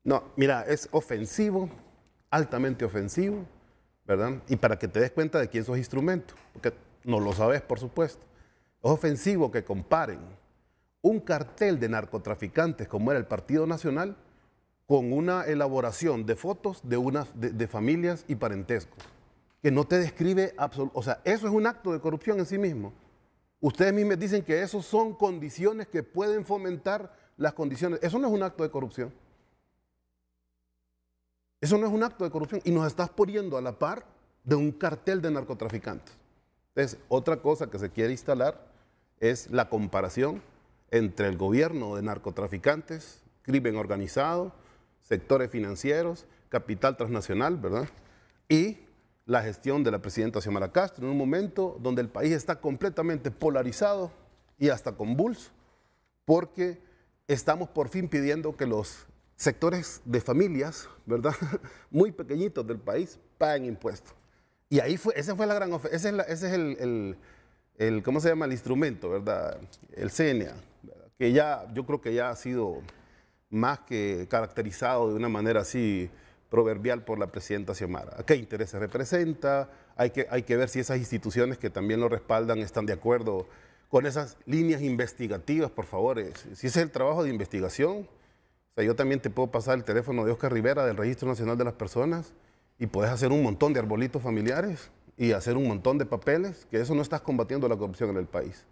No, mira, es ofensivo, altamente ofensivo, ¿verdad? Y para que te des cuenta de quién sos instrumento, porque no lo sabes, por supuesto. Es ofensivo que comparen un cartel de narcotraficantes como era el Partido Nacional con una elaboración de fotos de familias y parentescos, que no te describe absolutamente, o sea, eso es un acto de corrupción en sí mismo. Ustedes mismos dicen que esos son condiciones que pueden fomentar las condiciones. Eso no es un acto de corrupción. Eso no es un acto de corrupción y nos estás poniendo a la par de un cartel de narcotraficantes. Entonces, otra cosa que se quiere instalar es la comparación entre el gobierno de narcotraficantes, crimen organizado, sectores financieros, capital transnacional, ¿verdad? Y la gestión de la presidenta Xiomara Castro en un momento donde el país está completamente polarizado y hasta convulso, porque estamos por fin pidiendo que los sectores de familias, ¿verdad?, muy pequeñitos del país, paguen impuestos. Y ahí esa fue la gran ofensa, ese es el ¿cómo se llama?, el instrumento, ¿verdad?, el CNA, ¿verdad?, que ya, yo creo que ya ha sido más que caracterizado de una manera así proverbial por la presidenta Xiomara. ¿A qué intereses representa? Hay que ver si esas instituciones que también lo respaldan están de acuerdo con esas líneas investigativas, por favor. Si ese es el trabajo de investigación, o sea, yo también te puedo pasar el teléfono de Oscar Rivera del Registro Nacional de las Personas y puedes hacer un montón de arbolitos familiares y hacer un montón de papeles, que eso no estás combatiendo la corrupción en el país.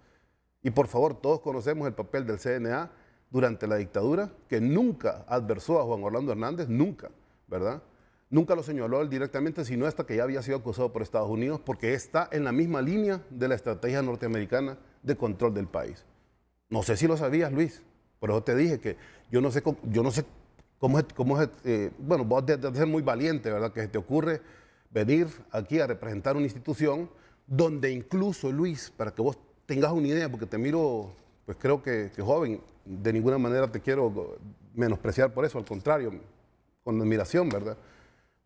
Y por favor, todos conocemos el papel del CNA durante la dictadura, que nunca adversó a Juan Orlando Hernández, nunca, ¿verdad? Nunca lo señaló él directamente, sino hasta que ya había sido acusado por Estados Unidos, porque está en la misma línea de la estrategia norteamericana de control del país. No sé si lo sabías, Luis, por eso te dije que yo no sé cómo es, bueno, vos debes ser muy valiente, ¿verdad?, que se te ocurre venir aquí a representar una institución donde incluso, Luis, para que vos tengas una idea, porque te miro, pues creo que joven, de ninguna manera te quiero menospreciar por eso, al contrario, con admiración, ¿verdad?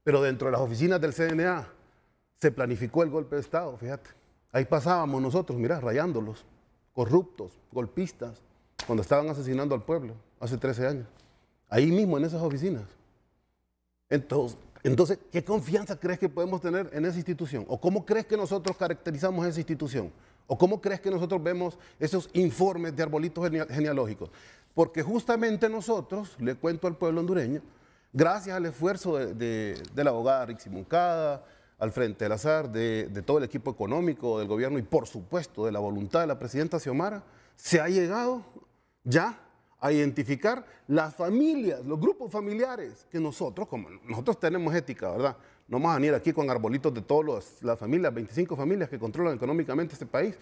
Pero dentro de las oficinas del CNA se planificó el golpe de Estado, fíjate. Ahí pasábamos nosotros, mirá, rayándolos, corruptos, golpistas, cuando estaban asesinando al pueblo, hace 13 años. Ahí mismo, en esas oficinas. Entonces, ¿qué confianza crees que podemos tener en esa institución? ¿O cómo crees que nosotros caracterizamos esa institución? ¿O cómo crees que nosotros vemos esos informes de arbolitos genealógicos? Porque justamente nosotros, le cuento al pueblo hondureño, gracias al esfuerzo de la abogada Rixi Moncada, al Frente del Azar, de todo el equipo económico del gobierno y por supuesto de la voluntad de la presidenta Xiomara, se ha llegado ya a identificar las familias, los grupos familiares, que nosotros, como nosotros tenemos ética, ¿verdad? No vamos a venir aquí con arbolitos de todas las familias, 25 familias que controlan económicamente este país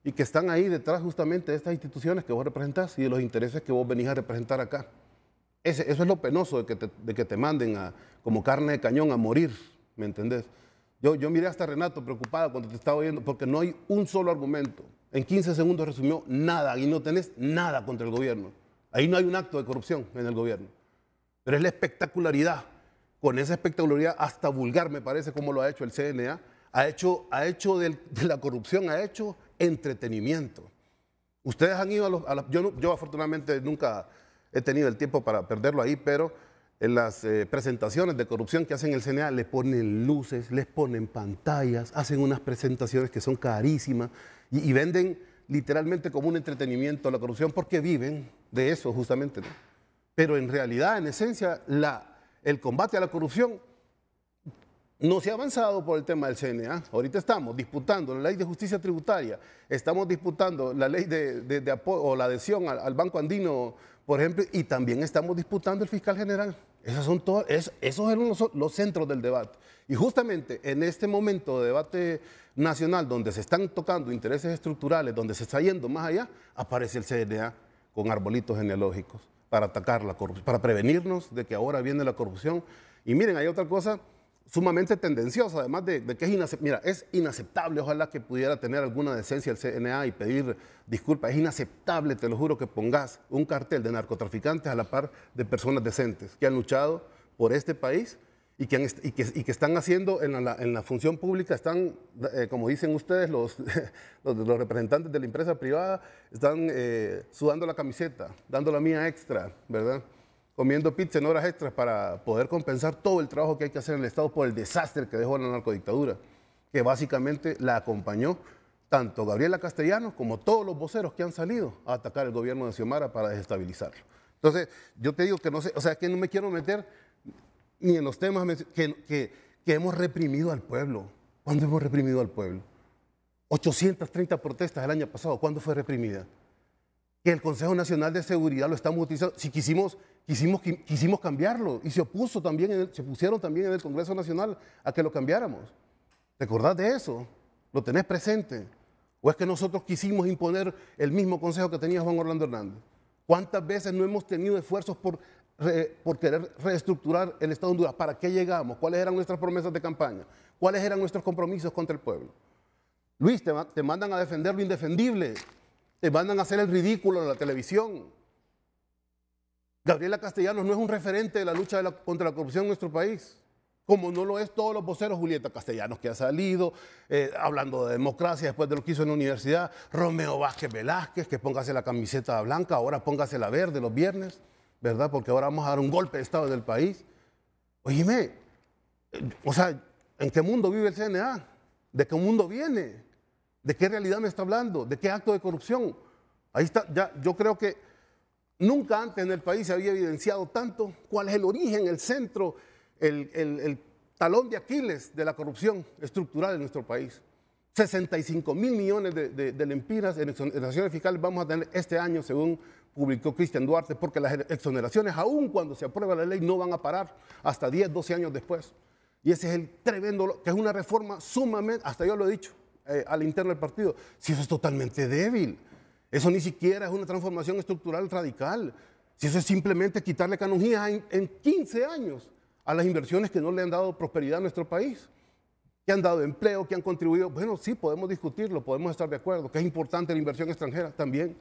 y que están ahí detrás justamente de estas instituciones que vos representás y de los intereses que vos venís a representar acá. Eso es lo penoso de que te manden como carne de cañón a morir, ¿me entendés? Yo miré hasta a Renato preocupada cuando te estaba oyendo porque no hay un solo argumento. En 15 segundos resumió nada y no tenés nada contra el gobierno. Ahí no hay un acto de corrupción en el gobierno. Pero es la espectacularidad. Con esa espectacularidad, hasta vulgar me parece como lo ha hecho el CNA, ha hecho de la corrupción, ha hecho entretenimiento. Ustedes han ido yo afortunadamente nunca he tenido el tiempo para perderlo ahí, pero en las presentaciones de corrupción que hacen el CNA le ponen luces, les ponen pantallas, hacen unas presentaciones que son carísimas y venden literalmente como un entretenimiento a la corrupción porque viven de eso justamente, ¿no? Pero en realidad, en esencia, el combate a la corrupción no se ha avanzado por el tema del CNA. Ahorita estamos disputando la ley de justicia tributaria, estamos disputando la ley de apoyo o la adhesión al Banco Andino, por ejemplo, y también estamos disputando el fiscal general. Esos eran los centros del debate. Y justamente en este momento de debate nacional, donde se están tocando intereses estructurales, donde se está yendo más allá, aparece el CNA con arbolitos genealógicos para atacar la corrupción, para prevenirnos de que ahora viene la corrupción. Y miren, hay otra cosa sumamente tendenciosa, además de que es inaceptable. Mira, es inaceptable, ojalá que pudiera tener alguna decencia el CNA y pedir disculpas. Es inaceptable, te lo juro, que pongas un cartel de narcotraficantes a la par de personas decentes que han luchado por este país y que están haciendo en la función pública, están, como dicen ustedes, los representantes de la empresa privada, están sudando la camiseta, dando la mía extra, ¿verdad? Comiendo pizza en horas extras para poder compensar todo el trabajo que hay que hacer en el Estado por el desastre que dejó la narcodictadura, que básicamente la acompañó tanto Gabriela Castellanos como todos los voceros que han salido a atacar el gobierno de Xiomara para desestabilizarlo. Entonces, yo te digo que no sé, o sea, que no me quiero meter ni en los temas que hemos reprimido al pueblo. ¿Cuándo hemos reprimido al pueblo? 830 protestas el año pasado, ¿cuándo fue reprimida? Que el Consejo Nacional de Seguridad lo estamos utilizando. Si quisimos cambiarlo y se pusieron también en el Congreso Nacional a que lo cambiáramos. ¿Te acordás de eso? ¿Lo tenés presente? ¿O es que nosotros quisimos imponer el mismo consejo que tenía Juan Orlando Hernández? ¿Cuántas veces no hemos tenido esfuerzos por querer reestructurar el Estado de Honduras? ¿Para qué llegamos? ¿Cuáles eran nuestras promesas de campaña? ¿Cuáles eran nuestros compromisos contra el pueblo? Luis, te mandan a defender lo indefendible. Te mandan a hacer el ridículo en la televisión. Gabriela Castellanos no es un referente de la lucha contra la corrupción en nuestro país, como no lo es todos los voceros. Julieta Castellanos, que ha salido hablando de democracia después de lo que hizo en la universidad. Romeo Vázquez Velázquez, que póngase la camiseta blanca, ahora póngase la verde los viernes, ¿verdad? Porque ahora vamos a dar un golpe de Estado del país. Oíme, o sea, ¿en qué mundo vive el CNA? ¿De qué mundo viene? ¿De qué realidad me está hablando? ¿De qué acto de corrupción? Ahí está, ya, yo creo que nunca antes en el país se había evidenciado tanto cuál es el origen, el centro, el talón de Aquiles de la corrupción estructural en nuestro país. 65 mil millones de lempiras en exoneraciones fiscales vamos a tener este año, según publicó Cristian Duarte, porque las exoneraciones, aun cuando se aprueba la ley, no van a parar hasta 10, 12 años después. Y ese es el tremendo, que es una reforma sumamente, hasta yo lo he dicho, al interno del partido, si eso es totalmente débil. Eso ni siquiera es una transformación estructural radical. Si eso es simplemente quitarle canonjías en 15 años a las inversiones que no le han dado prosperidad a nuestro país, que han dado empleo, que han contribuido. Bueno, sí, podemos discutirlo, podemos estar de acuerdo, que es importante la inversión extranjera también,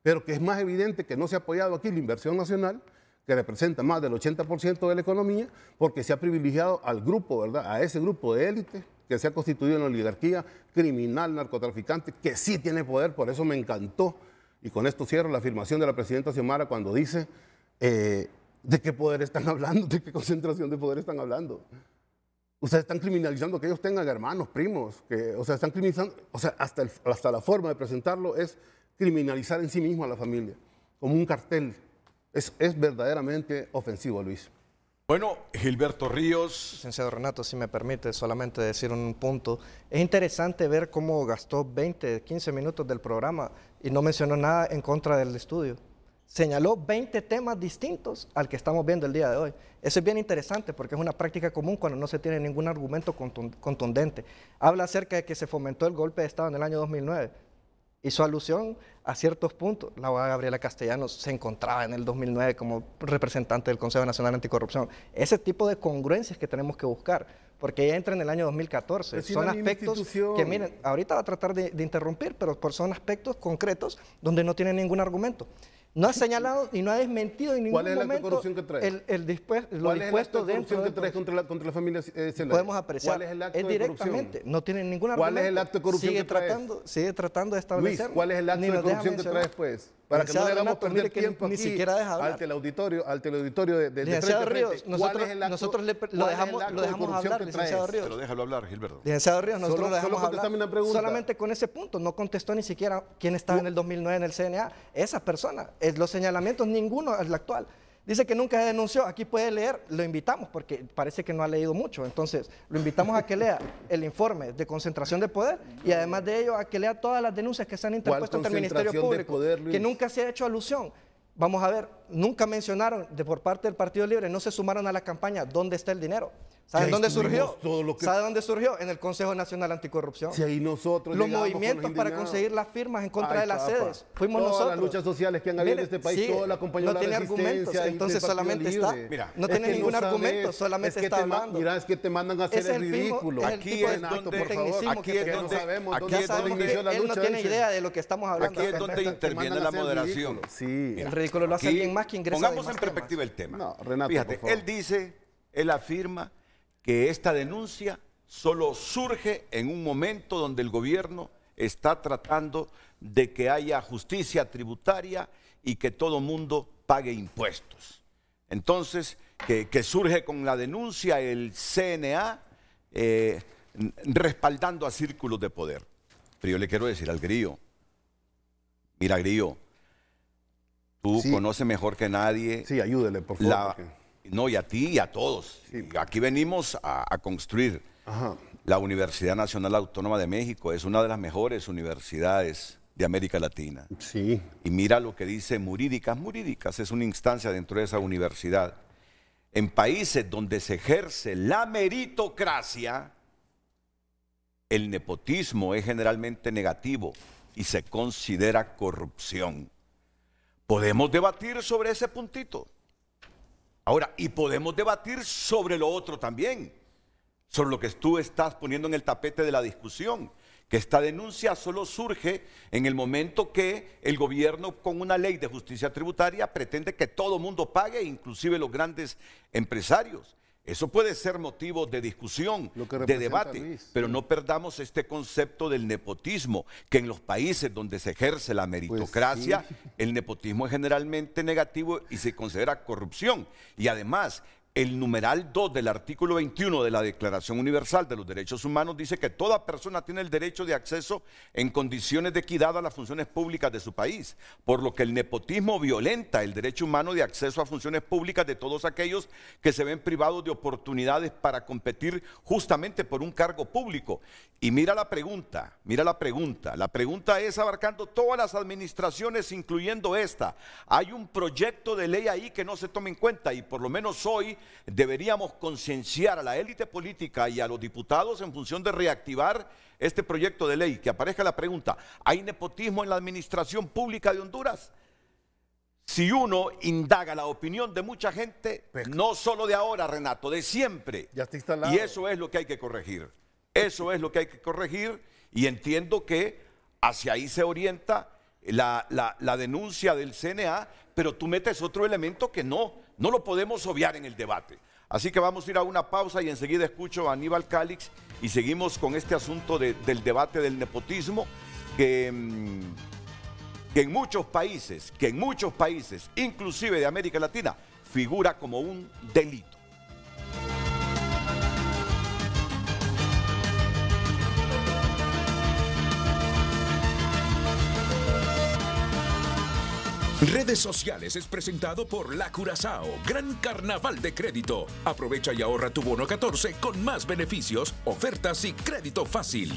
pero que es más evidente que no se ha apoyado aquí la inversión nacional, que representa más del 80% de la economía, porque se ha privilegiado al grupo, ¿verdad? A ese grupo de élite que se ha constituido en la oligarquía criminal, narcotraficante, que sí tiene poder. Por eso me encantó, y con esto cierro, la afirmación de la presidenta Xiomara cuando dice ¿de qué poder están hablando? ¿De qué concentración de poder están hablando? Ustedes están criminalizando que ellos tengan hermanos, primos, o sea, están criminalizando, o sea, hasta la forma de presentarlo es criminalizar en sí mismo a la familia, como un cartel. Es verdaderamente ofensivo, Luis. Bueno, Gilberto Ríos. Licenciado Renato, si me permite solamente decir un punto. Es interesante ver cómo gastó 20, 15 minutos del programa y no mencionó nada en contra del estudio. Señaló 20 temas distintos al que estamos viendo el día de hoy. Eso es bien interesante porque es una práctica común cuando no se tiene ningún argumento contundente. Habla acerca de que se fomentó el golpe de Estado en el año 2009. Hizo alusión a ciertos puntos. La abogada Gabriela Castellanos se encontraba en el 2009 como representante del Consejo Nacional Anticorrupción. Ese tipo de congruencias que tenemos que buscar, porque ella entra en el año 2014. Son aspectos que, miren, ahorita va a tratar de interrumpir, pero son aspectos concretos donde no tiene ningún argumento. No ha señalado y no ha desmentido en ningún momento. ¿Cuál es el acto de corrupción que trae? Lo dispuesto dentro de trae contra la familia Celaya? Podemos apreciar. ¿Cuál es el acto de directamente, corrupción? No tiene ningún argumento. ¿Cuál es el acto de corrupción que trae? Sigue tratando de establecer. Luis, ¿cuál es el acto de corrupción que trae después? Para que no le hagamos perder tiempo ni siquiera deja hablar. al teleauditorio de licenciado Ríos, nosotros lo dejamos hablar, licenciado Ríos. Pero déjalo hablar, Gilberto. Licenciado Ríos, nosotros lo dejamos hablar. Una pregunta. Solamente con ese punto, no contestó ni siquiera quién estaba en el 2009 en el CNA. Esa persona, los señalamientos, ninguno es el actual. Dice que nunca denunció, aquí puede leer, lo invitamos porque parece que no ha leído mucho, entonces lo invitamos a que lea el informe de concentración de poder y además de ello a que lea todas las denuncias que se han interpuesto ante el Ministerio Público, que nunca se ha hecho alusión. Vamos a ver, nunca mencionaron por parte del Partido Libre, no se sumaron a la campaña, ¿dónde está el dinero? ¿Saben dónde surgió? ¿Sabe dónde surgió? En el Consejo Nacional Anticorrupción. Si ahí nosotros los movimientos para conseguir las firmas en contra de las sedes. Fuimos nosotros. Todas las luchas sociales que han habido en este país, todo el acompañamiento de la resistencia. Entonces solamente está. Mira, no tiene ningún argumento, solamente está hablando. Mira, es que te mandan a hacer el ridículo. Aquí es donde, aquí es donde él no tiene idea de lo que estamos hablando. Aquí es donde interviene la moderación. Sí. El ridículo lo hace alguien más que ingresa. Pongamos en perspectiva el tema. No, Renato, fíjate, él dice, él afirma que esta denuncia solo surge en un momento donde el gobierno está tratando de que haya justicia tributaria y que todo mundo pague impuestos. Entonces, que surge con la denuncia el CNA respaldando a círculos de poder. Pero yo le quiero decir al Grillo, mira Grillo, tú conoces mejor que nadie. Sí, ayúdele, por favor. No, y a ti y a todos. Sí. Aquí venimos a construir. Ajá. La Universidad Nacional Autónoma de México es una de las mejores universidades de América Latina. Sí. Y mira lo que dice Murídicas. Murídicas es una instancia dentro de esa universidad. En países donde se ejerce la meritocracia, el nepotismo es generalmente negativo y se considera corrupción. Podemos debatir sobre ese puntito. Ahora, y podemos debatir sobre lo otro también, sobre lo que tú estás poniendo en el tapete de la discusión, que esta denuncia solo surge en el momento que el gobierno con una ley de justicia tributaria pretende que todo mundo pague, inclusive los grandes empresarios. Eso puede ser motivo de discusión, de debate, Luis, pero no perdamos este concepto del nepotismo, que en los países donde se ejerce la meritocracia, pues sí, el nepotismo es generalmente negativo y se considera corrupción. Y además, el numeral 2 del artículo 21 de la Declaración Universal de los Derechos Humanos dice que toda persona tiene el derecho de acceso en condiciones de equidad a las funciones públicas de su país, por lo que el nepotismo violenta el derecho humano de acceso a funciones públicas de todos aquellos que se ven privados de oportunidades para competir justamente por un cargo público. Y mira la pregunta, la pregunta es abarcando todas las administraciones, incluyendo esta. Hay un proyecto de ley ahí que no se toma en cuenta y por lo menos hoy deberíamos concienciar a la élite política y a los diputados en función de reactivar este proyecto de ley. Que aparezca la pregunta, ¿hay nepotismo en la administración pública de Honduras? Si uno indaga la opinión de mucha gente, no solo de ahora, Renato, de siempre. Ya está instalado. Y eso es lo que hay que corregir. Eso es lo que hay que corregir y entiendo que hacia ahí se orienta la denuncia del CNA, pero tú metes otro elemento que no lo podemos obviar en el debate. Así que vamos a ir a una pausa y enseguida escucho a Aníbal Calix y seguimos con este asunto del debate del nepotismo que en muchos países, inclusive de América Latina, figura como un delito. Redes Sociales es presentado por La Curazao, Gran Carnaval de Crédito. Aprovecha y ahorra tu bono 14 con más beneficios, ofertas y crédito fácil.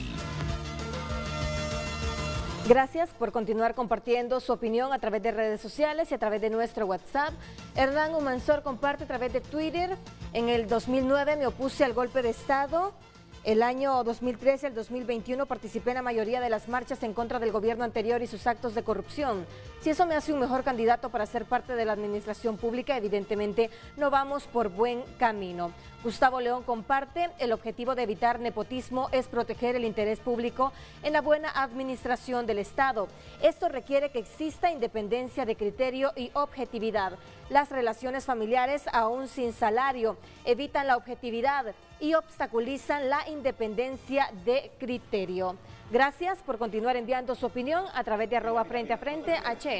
Gracias por continuar compartiendo su opinión a través de redes sociales y a través de nuestro WhatsApp. Hernán Humansor comparte a través de Twitter. En el 2009 me opuse al golpe de Estado. El año 2013 al 2021 participé en la mayoría de las marchas en contra del gobierno anterior y sus actos de corrupción. Si eso me hace un mejor candidato para ser parte de la administración pública, evidentemente no vamos por buen camino. Gustavo León comparte, el objetivo de evitar nepotismo es proteger el interés público en la buena administración del Estado. Esto requiere que exista independencia de criterio y objetividad. Las relaciones familiares, aún sin salario, evitan la objetividad y obstaculizan la independencia de criterio. Gracias por continuar enviando su opinión a través de @FrenteAFrente.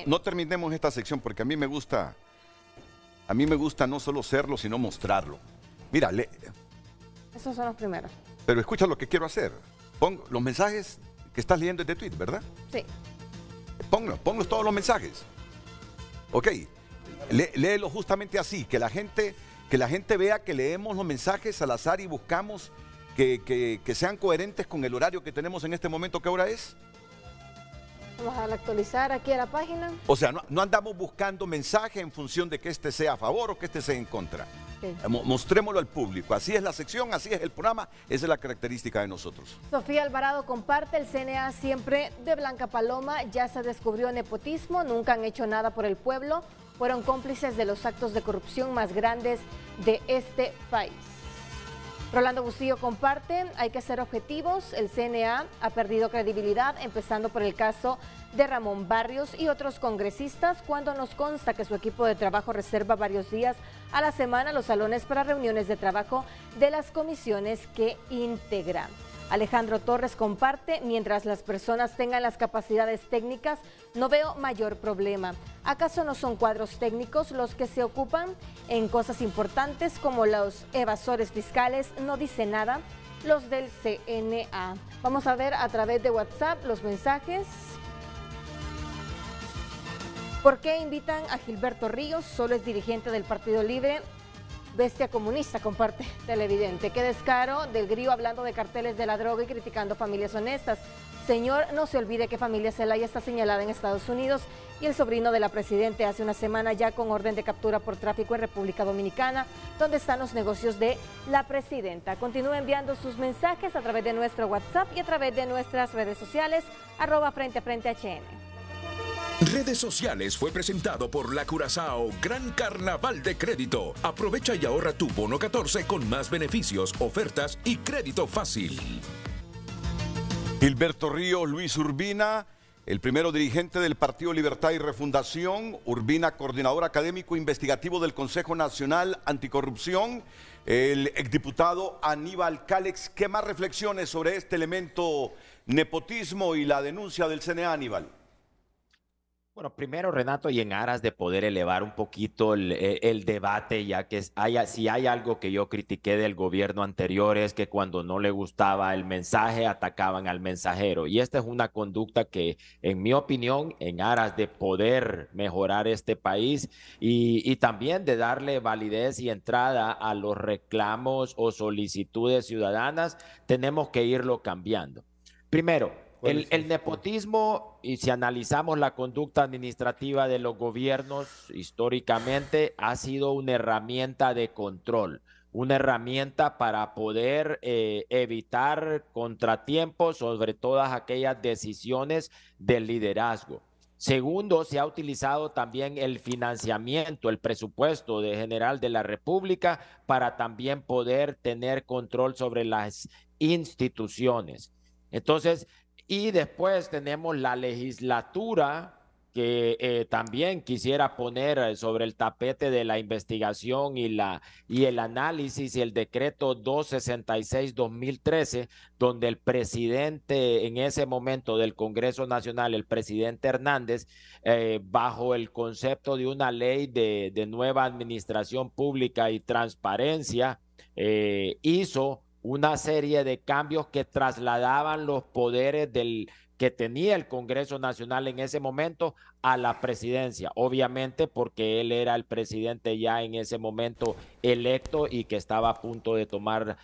No terminemos esta sección porque a mí me gusta no solo serlo, sino mostrarlo. Mira, esos son los primeros. Pero escucha lo que quiero hacer. Pongo los mensajes que estás leyendo de Twitter, ¿verdad? Sí. Ponlos todos los mensajes. Ok, léelo justamente así, que la gente vea que leemos los mensajes al azar y buscamos que sean coherentes con el horario que tenemos en este momento. ¿Qué hora es? Vamos a actualizar aquí a la página. O sea, no andamos buscando mensajes en función de que este sea a favor o que este sea en contra. Sí. Mostrémoslo al público. Así es la sección, así es el programa, esa es la característica de nosotros. Sofía Alvarado comparte, el CNA siempre de Blanca Paloma, ya se descubrió nepotismo, nunca han hecho nada por el pueblo, fueron cómplices de los actos de corrupción más grandes de este país. Rolando Bustillo comparte, hay que ser objetivos, el CNA ha perdido credibilidad, empezando por el caso de Ramón Barrios y otros congresistas, cuando nos consta que su equipo de trabajo reserva varios días a la semana los salones para reuniones de trabajo de las comisiones que integran. Alejandro Torres comparte, mientras las personas tengan las capacidades técnicas, no veo mayor problema. ¿Acaso no son cuadros técnicos los que se ocupan en cosas importantes como los evasores fiscales? No dice nada los del CNA. Vamos a ver a través de WhatsApp los mensajes. ¿Por qué invitan a Gilberto Ríos? Solo es dirigente del Partido Libre. Bestia comunista, comparte televidente. Qué descaro del Grillo hablando de carteles de la droga y criticando familias honestas. Señor, no se olvide que familia Zelaya está señalada en Estados Unidos y el sobrino de la presidente hace una semana ya con orden de captura por tráfico en República Dominicana, donde están los negocios de la presidenta. Continúe enviando sus mensajes a través de nuestro WhatsApp y a través de nuestras redes sociales, @FrenteAFrenteHN. Redes sociales fue presentado por La Curazao Gran Carnaval de Crédito. Aprovecha y ahorra tu bono 14 con más beneficios, ofertas y crédito fácil. Gilberto Ríos, Luis Urbina, el primero dirigente del Partido Libertad y Refundación, Urbina, coordinador académico investigativo del Consejo Nacional Anticorrupción, el exdiputado Aníbal Cálex. ¿Qué más reflexiones sobre este elemento nepotismo y la denuncia del CNA, Aníbal? Bueno, primero, Renato, y en aras de poder elevar un poquito el debate, ya que si hay algo que yo critiqué del gobierno anterior es que cuando no le gustaba el mensaje atacaban al mensajero. Y esta es una conducta que, en mi opinión, en aras de poder mejorar este país y también de darle validez y entrada a los reclamos o solicitudes ciudadanas, tenemos que irlo cambiando. Primero, el nepotismo, y si analizamos la conducta administrativa de los gobiernos históricamente, ha sido una herramienta de control, una herramienta para poder evitar contratiempos sobre todas aquellas decisiones del liderazgo. Segundo, se ha utilizado también el financiamiento, el presupuesto general de la República para también poder tener control sobre las instituciones. Entonces, y después tenemos la legislatura que también quisiera poner sobre el tapete de la investigación y el análisis y el decreto 266-2013, donde el presidente en ese momento del Congreso Nacional, el presidente Hernández, bajo el concepto de una ley de nueva administración pública y transparencia, hizo una serie de cambios que trasladaban los poderes que tenía el Congreso Nacional en ese momento a la presidencia, obviamente porque él era el presidente ya en ese momento electo y que estaba a punto de tomar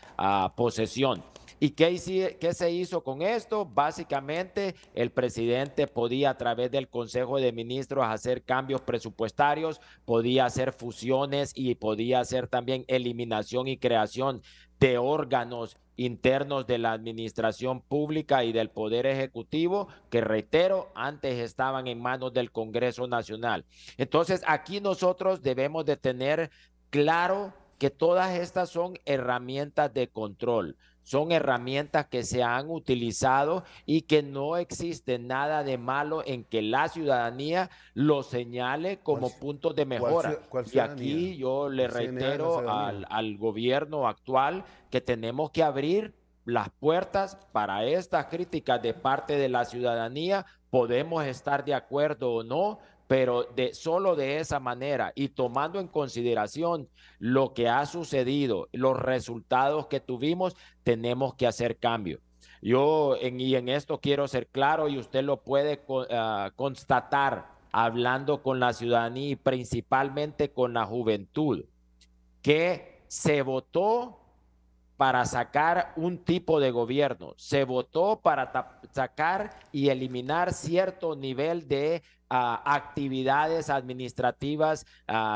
posesión. ¿Y qué se hizo con esto? Básicamente, el presidente podía, a través del Consejo de Ministros, hacer cambios presupuestarios, podía hacer fusiones y podía hacer también eliminación y creación de órganos internos de la administración pública y del Poder Ejecutivo, que, reitero, antes estaban en manos del Congreso Nacional. Entonces, aquí nosotros debemos de tener claro que todas estas son herramientas de control. Son herramientas que se han utilizado y que no existe nada de malo en que la ciudadanía lo señale como puntos de mejora. Y aquí yo le reitero al gobierno actual que tenemos que abrir las puertas para estas críticas de parte de la ciudadanía. Podemos estar de acuerdo o no, pero solo de esa manera y tomando en consideración lo que ha sucedido, los resultados que tuvimos, tenemos que hacer cambio. En esto quiero ser claro y usted lo puede constatar hablando con la ciudadanía y principalmente con la juventud, que se votó para sacar un tipo de gobierno, se votó para sacar y eliminar cierto nivel de actividades administrativas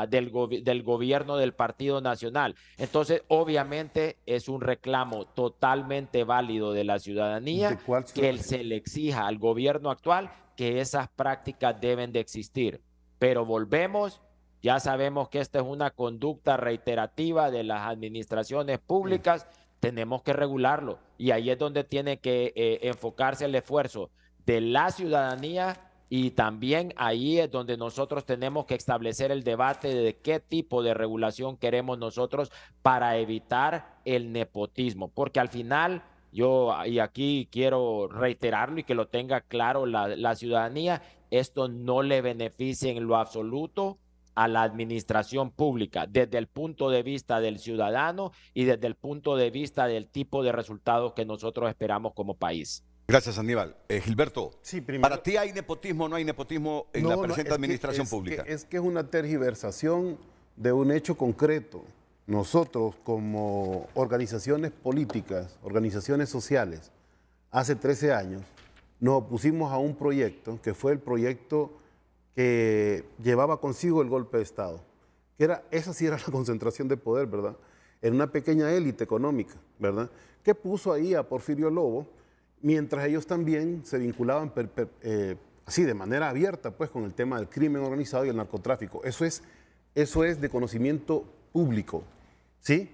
del gobierno del Partido Nacional. Entonces, obviamente, es un reclamo totalmente válido de la ciudadanía que se le exija al gobierno actual que esas prácticas deben de existir. Pero volvemos, ya sabemos que esta es una conducta reiterativa de las administraciones públicas. tenemos que regularlo. Y ahí es donde tiene que enfocarse el esfuerzo de la ciudadanía, y también ahí es donde nosotros tenemos que establecer el debate de qué tipo de regulación queremos nosotros para evitar el nepotismo. Porque al final, y aquí quiero reiterarlo y que lo tenga claro la ciudadanía, esto no le beneficia en lo absoluto a la administración pública, desde el punto de vista del ciudadano y desde el punto de vista del tipo de resultados que nosotros esperamos como país. Gracias, Aníbal. Gilberto, sí, primero, ¿para ti hay nepotismo o no hay nepotismo en la presente administración pública? Es que es una tergiversación de un hecho concreto. Nosotros, como organizaciones políticas, organizaciones sociales, hace 13 años, nos opusimos a un proyecto que fue el proyecto que llevaba consigo el golpe de Estado, que era, esa sí era la concentración de poder, ¿verdad? En una pequeña élite económica, ¿verdad? Que puso ahí a Porfirio Lobo, mientras ellos también se vinculaban así de manera abierta pues con el tema del crimen organizado y el narcotráfico. Eso es de conocimiento público, ¿sí?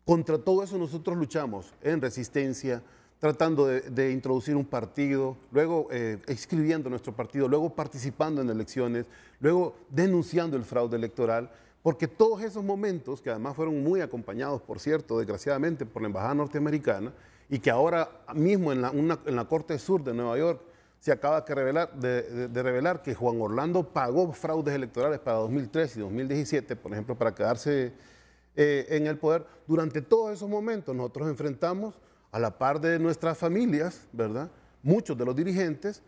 Contra todo eso nosotros luchamos en resistencia, tratando de introducir un partido, luego inscribiendo nuestro partido, luego participando en elecciones, luego denunciando el fraude electoral, porque todos esos momentos, que además fueron muy acompañados, por cierto, desgraciadamente, por la Embajada Norteamericana, y que ahora mismo en la Corte Sur de Nueva York se acaba de revelar que Juan Orlando pagó fraudes electorales para 2003 y 2017, por ejemplo, para quedarse en el poder. Durante todos esos momentos nosotros enfrentamos, a la par de nuestras familias, ¿verdad?, muchos de los dirigentes,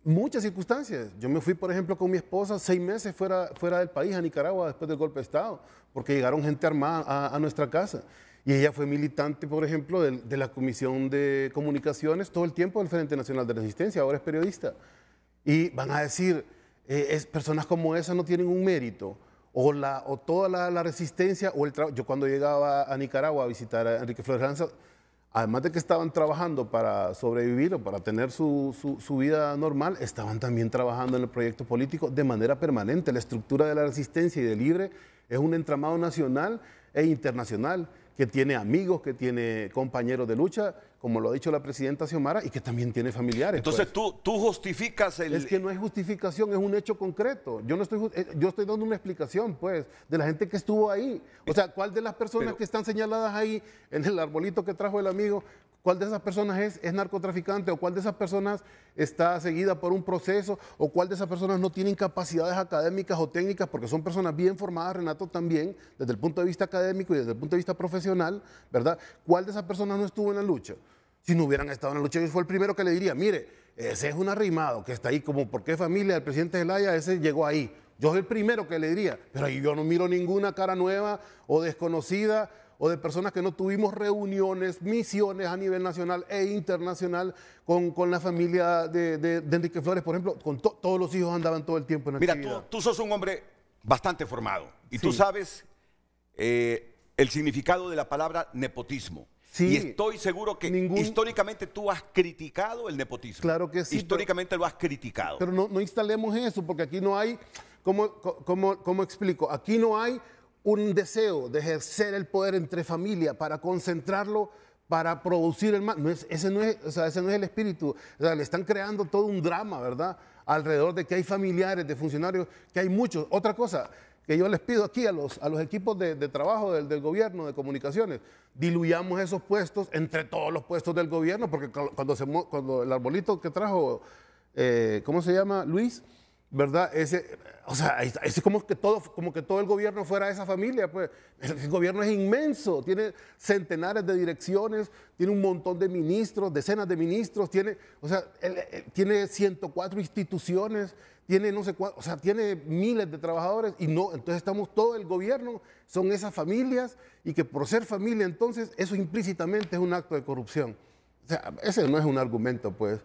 muchas circunstancias. Yo me fui, por ejemplo, con mi esposa 6 meses fuera del país, a Nicaragua, después del golpe de Estado, porque llegaron gente armada a nuestra casa. Y ella fue militante, por ejemplo, de la Comisión de Comunicaciones todo el tiempo del Frente Nacional de Resistencia, ahora es periodista. Y van a decir, personas como esas no tienen un mérito, o toda la resistencia, o el trabajo. Yo cuando llegaba a Nicaragua a visitar a Enrique Flores Lanza, además de que estaban trabajando para sobrevivir o para tener su vida normal, estaban también trabajando en el proyecto político de manera permanente. La estructura de la resistencia y de Libre es un entramado nacional e internacional que tiene amigos, que tiene compañeros de lucha, como lo ha dicho la presidenta Xiomara, y que también tiene familiares. Entonces pues. tú justificas el... Es que no es justificación, es un hecho concreto. Yo estoy dando una explicación, pues, de la gente que estuvo ahí. O sea, ¿cuál de las personas que están señaladas ahí en el arbolito que trajo el amigo, cuál de esas personas es narcotraficante, o cuál de esas personas está seguida por un proceso, o cuál de esas personas no tienen capacidades académicas o técnicas, porque son personas bien formadas, Renato, también, desde el punto de vista académico y desde el punto de vista profesional, ¿verdad? ¿Cuál de esas personas no estuvo en la lucha? Si no hubieran estado en la lucha, yo fue el primero que le diría, mire, ese es un arrimado que está ahí, como porque es familia del presidente Zelaya, ese llegó ahí. Yo soy el primero que le diría, pero ahí yo no miro ninguna cara nueva o desconocida, o de personas que no tuvimos reuniones, misiones a nivel nacional e internacional con la familia de Enrique Flores, por ejemplo, con todos los hijos andaban todo el tiempo en actividad. Mira, tú sos un hombre bastante formado y tú sabes el significado de la palabra nepotismo. Sí, y estoy seguro que históricamente tú has criticado el nepotismo. Claro que sí. Históricamente lo has criticado. Pero no instalemos eso, porque aquí no hay, ¿cómo explico? Aquí no hay un deseo de ejercer el poder entre familia para concentrarlo, para producir el mal. Ese no es el espíritu. O sea, le están creando todo un drama, ¿verdad? Alrededor de que hay familiares de funcionarios, que hay muchos. Otra cosa que yo les pido aquí a los equipos de trabajo del gobierno, de comunicaciones, diluyamos esos puestos entre todos los puestos del gobierno, porque cuando el arbolito que trajo, ¿cómo se llama? Luis, ¿verdad? Ese como que todo el gobierno fuera esa familia, pues. El gobierno es inmenso, tiene centenares de direcciones, tiene un montón de ministros, decenas de ministros, tiene 104 instituciones, tiene no sé cuánto, o sea, tiene miles de trabajadores y no, entonces todo el gobierno son esas familias, y que por ser familia entonces eso implícitamente es un acto de corrupción. O sea, ese no es un argumento, pues.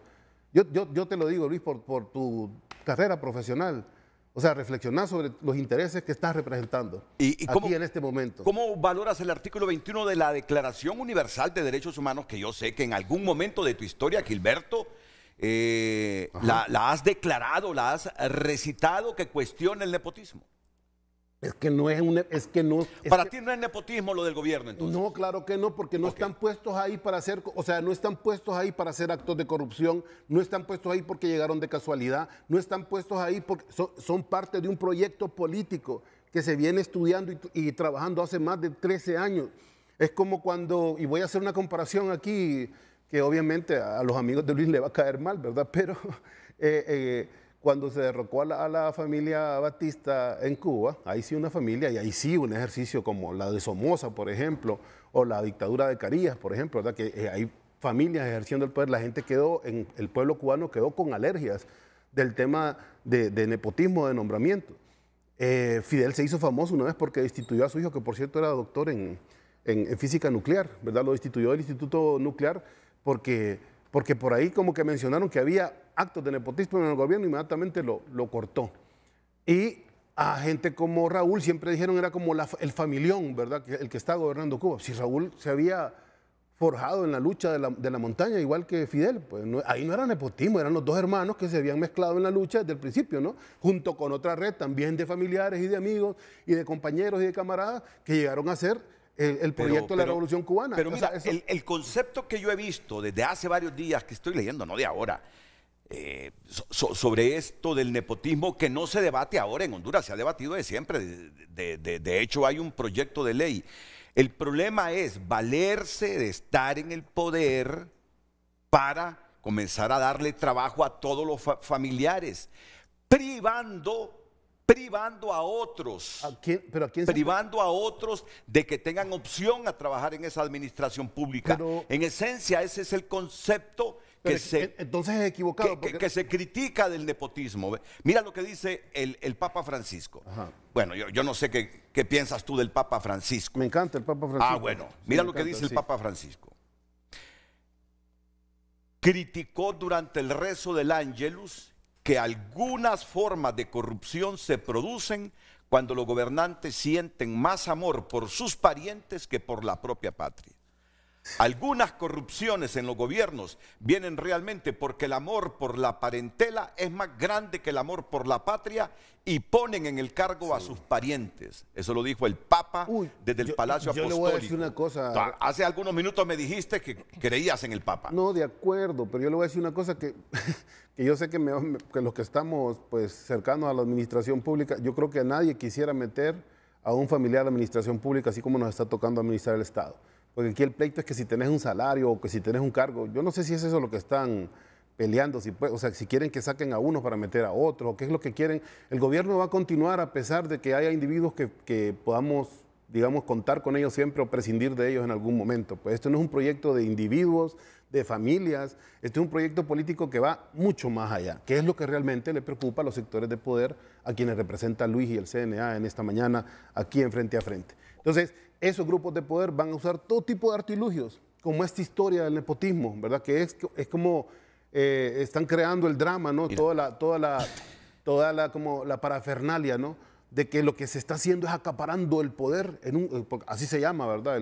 Yo te lo digo, Luis, por tu carrera profesional. O sea, reflexionar sobre los intereses que estás representando aquí en este momento. ¿Cómo valoras el artículo 21 de la Declaración Universal de Derechos Humanos, que yo sé que en algún momento de tu historia, Gilberto, la has declarado, la has recitado, que cuestiona el nepotismo? Es que no es una... Para ti no es nepotismo lo del gobierno, entonces. No, claro que no, porque no están puestos ahí para hacer, o sea, no están puestos ahí para hacer actos de corrupción, no están puestos ahí porque llegaron de casualidad, no están puestos ahí porque son parte de un proyecto político que se viene estudiando y trabajando hace más de 13 años. Es como cuando, y voy a hacer una comparación aquí, que obviamente a los amigos de Luis le va a caer mal, ¿verdad? Pero... cuando se derrocó a la familia Batista en Cuba, ahí sí una familia y ahí sí un ejercicio como la de Somoza, por ejemplo, o la dictadura de Carías, por ejemplo, ¿verdad? Que hay familias ejerciendo el poder, la gente el pueblo cubano quedó con alergias del tema de nepotismo, de nombramiento. Fidel se hizo famoso una vez porque destituyó a su hijo, que por cierto era doctor en física nuclear, ¿verdad? Lo destituyó del Instituto Nuclear porque por ahí como que mencionaron que había actos de nepotismo en el gobierno, inmediatamente lo cortó. Y a gente como Raúl siempre dijeron era como el familión, ¿verdad? El que está gobernando Cuba. Si Raúl se había forjado en la lucha de la montaña, igual que Fidel, pues ahí no era nepotismo, eran los dos hermanos que se habían mezclado en la lucha desde el principio, ¿no? Junto con otra red también de familiares y de amigos y de compañeros y de camaradas que llegaron a ser el proyecto de la Revolución Cubana. Pero mira, el concepto que yo he visto desde hace varios días que estoy leyendo, no de ahora, sobre esto del nepotismo que no se debate ahora en Honduras, se ha debatido de siempre, de hecho hay un proyecto de ley. El problema es valerse de estar en el poder para comenzar a darle trabajo a todos los familiares, privando a otros, privando a otros de que tengan opción a trabajar en esa administración pública. Pero, en esencia, ese es el concepto entonces es equivocado. Que se critica del nepotismo. Mira lo que dice el Papa Francisco. Ajá. Bueno, yo no sé qué piensas tú del Papa Francisco. Me encanta el Papa Francisco. Ah, bueno, mira lo que dice el Papa Francisco. Criticó durante el rezo del Ángelus que algunas formas de corrupción se producen cuando los gobernantes sienten más amor por sus parientes que por la propia patria. Algunas corrupciones en los gobiernos vienen realmente porque el amor por la parentela es más grande que el amor por la patria y ponen en el cargo a sus parientes. Eso lo dijo el Papa desde el Palacio Apostólico. Yo le voy a decir una cosa. Hace algunos minutos me dijiste que creías en el Papa. No, de acuerdo, pero yo le voy a decir una cosa que yo sé que los que estamos pues cercanos a la administración pública, yo creo que nadie quisiera meter a un familiar a la administración pública así como nos está tocando administrar el Estado. Porque aquí el pleito es que si tenés un salario o que si tenés un cargo, yo no sé si es eso lo que están peleando, o sea, si quieren que saquen a unos para meter a otros, o qué es lo que quieren. El gobierno va a continuar a pesar de que haya individuos que podamos, digamos, contar con ellos siempre o prescindir de ellos en algún momento. Pues esto no es un proyecto de individuos, de familias, este es un proyecto político que va mucho más allá, que es lo que realmente le preocupa a los sectores de poder a quienes representa Luis y el CNA en esta mañana aquí en Frente a Frente. Entonces, esos grupos de poder van a usar todo tipo de artilugios, como esta historia del nepotismo, ¿verdad? Que es como están creando el drama, ¿no? Toda la parafernalia, ¿no? De que lo que se está haciendo es acaparando el poder, así se llama, ¿verdad?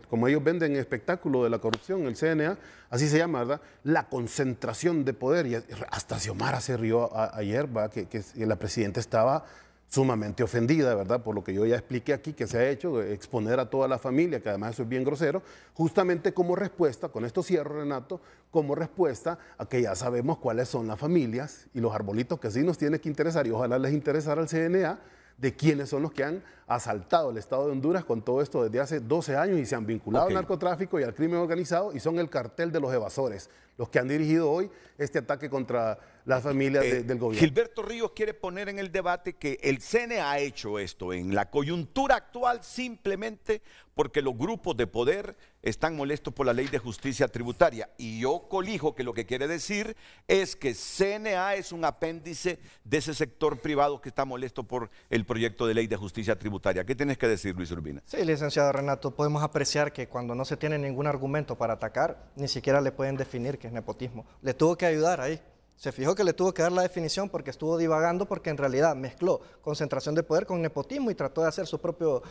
Como ellos venden espectáculo de la corrupción, el CNA, así se llama, ¿verdad? La concentración de poder. Y hasta Xiomara se rió ayer, ¿verdad? Que la presidenta estaba sumamente ofendida, ¿verdad? Por lo que yo ya expliqué aquí que se ha hecho, exponer a toda la familia, que además eso es bien grosero, justamente como respuesta, con esto cierro, Renato, como respuesta a que ya sabemos cuáles son las familias y los arbolitos que sí nos tiene que interesar, y ojalá les interesara al CNA, de quiénes son los que han asaltado el Estado de Honduras con todo esto desde hace 12 años y se han vinculado al narcotráfico y al crimen organizado y son el cartel de los evasores, los que han dirigido hoy este ataque contra las familias del gobierno. Gilberto Ríos quiere poner en el debate que el CNA ha hecho esto en la coyuntura actual simplemente porque los grupos de poder están molestos por la ley de justicia tributaria. Y yo colijo que lo que quiere decir es que CNA es un apéndice de ese sector privado que está molesto por el proyecto de ley de justicia tributaria. ¿Qué tienes que decir, Luis Urbina? Sí, licenciado Renato, podemos apreciar que cuando no se tiene ningún argumento para atacar, ni siquiera le pueden definir qué es nepotismo. Le tuvo que ayudar ahí. Se fijó que le tuvo que dar la definición porque estuvo divagando, porque en realidad mezcló concentración de poder con nepotismo y trató de hacer su propio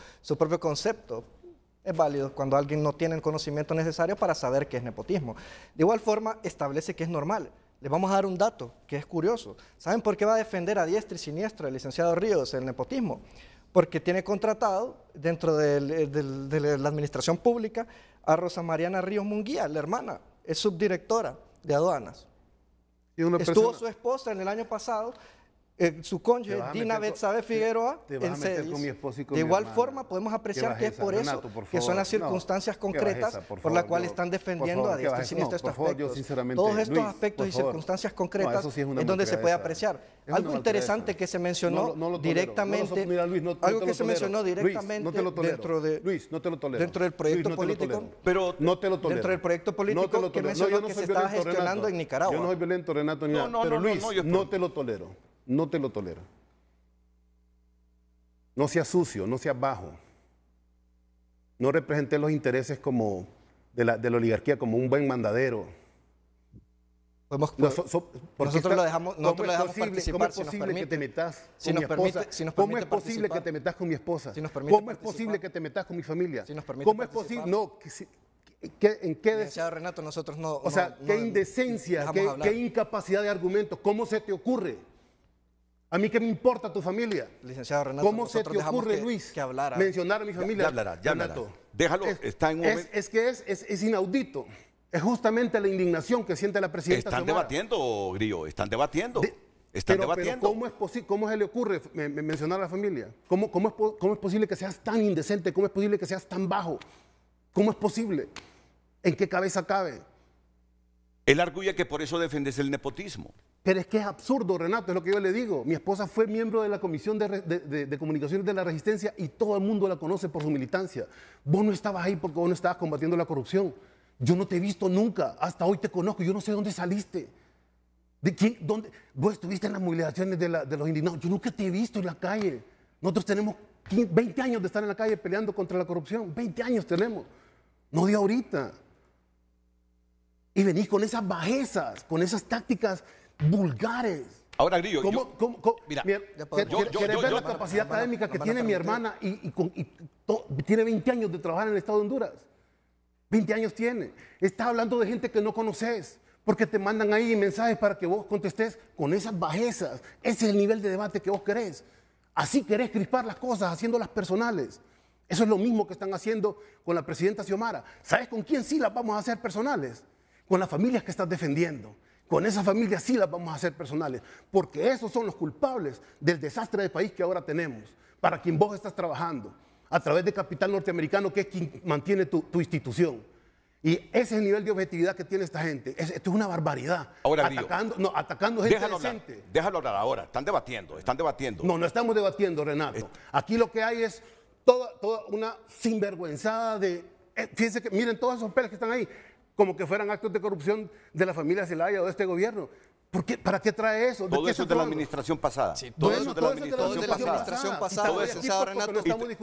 concepto. Es válido cuando alguien no tiene el conocimiento necesario para saber qué es nepotismo. De igual forma, establece que es normal. Les vamos a dar un dato que es curioso. ¿Saben por qué va a defender a diestra y siniestra el licenciado Ríos el nepotismo? porque tiene contratado dentro de la administración pública a Rosa Mariana Ríos Munguía, la hermana, es subdirectora de aduanas. Estuvo su esposa en el año pasado, su cónyuge, Dina Betsabe Figueroa, en CEDIS. De igual forma, podemos apreciar que es por eso, que son las circunstancias concretas por las cuales están defendiendo a diestra y siniestra estos aspectos. Todos estos aspectos y circunstancias concretas es donde se puede apreciar. Algo interesante que se mencionó directamente, algo que se mencionó directamente dentro del proyecto político, pero no te lo tolero. Dentro del proyecto político que mencionó que se estaba gestionando en Nicaragua. Yo no soy violento, Renato, ni nada, pero Luis, no te lo tolero. No te lo tolero. No seas sucio, no seas bajo. No representé los intereses como de la oligarquía como un buen mandadero. Nosotros lo dejamos participar. ¿Cómo es posible que te metas con mi esposa? ¿Cómo es posible que te metas con mi esposa? ¿Cómo es posible que te metas con mi familia? ¿Cómo es posible? No, ¿en qué licenciado Renato, nosotros no... O sea, qué indecencia, qué incapacidad de argumentos. ¿Cómo se te ocurre? ¿A mí qué me importa tu familia? Licenciado Renato, ¿cómo se te ocurre, Luis, mencionar a mi familia? Ya hablará. Déjalo, está en un momento. Es inaudito. Es justamente la indignación que siente la presidenta Están Xiomara. debatiendo, Grillo, están debatiendo. Pero ¿cómo se le ocurre mencionar a la familia? ¿Cómo es posible que seas tan indecente? ¿Cómo es posible que seas tan bajo? ¿Cómo es posible? ¿En qué cabeza cabe? Él arguye que por eso defendes el nepotismo. Pero es que es absurdo, Renato, es lo que yo le digo. Mi esposa fue miembro de la Comisión de Comunicaciones de la Resistencia y todo el mundo la conoce por su militancia. Vos no estabas ahí porque vos no estabas combatiendo la corrupción. Yo no te he visto nunca, hasta hoy te conozco, yo no sé dónde saliste. ¿De quién? ¿Dónde? Vos estuviste en las movilizaciones de los indignados. Yo nunca te he visto en la calle. Nosotros tenemos 20 años de estar en la calle peleando contra la corrupción. 20 años tenemos. No de ahorita. Y venís con esas bajezas, con esas tácticas vulgares. Ahora, Grillo, ¿quieres ver la capacidad académica que tiene mi hermana y tiene 20 años de trabajar en el Estado de Honduras? 20 años tiene. Estás hablando de gente que no conoces, porque te mandan ahí mensajes para que vos contestes con esas bajezas. Ese es el nivel de debate que vos querés. Así querés crispar las cosas, haciéndolas personales. Eso es lo mismo que están haciendo con la presidenta Xiomara. ¿Sabes con quién sí las vamos a hacer personales? Con las familias que estás defendiendo. Con esas familias sí las vamos a hacer personales, porque esos son los culpables del desastre de país que ahora tenemos, para quien vos estás trabajando, a través de capital norteamericano, que es quien mantiene tu institución. Y ese es el nivel de objetividad que tiene esta gente. Esto es una barbaridad. Ahora, atacando gente decente. Déjalo hablar ahora. Están debatiendo. No estamos debatiendo, Renato. Aquí lo que hay es toda una sinvergüenzada de... Fíjense que miren todos esos papeles que están ahí, como que fueran actos de corrupción de la familia Zelaya o de este gobierno. ¿Por qué? ¿Para qué trae eso? Todo eso es de la administración pasada. Sí, todo eso es de la administración pasada.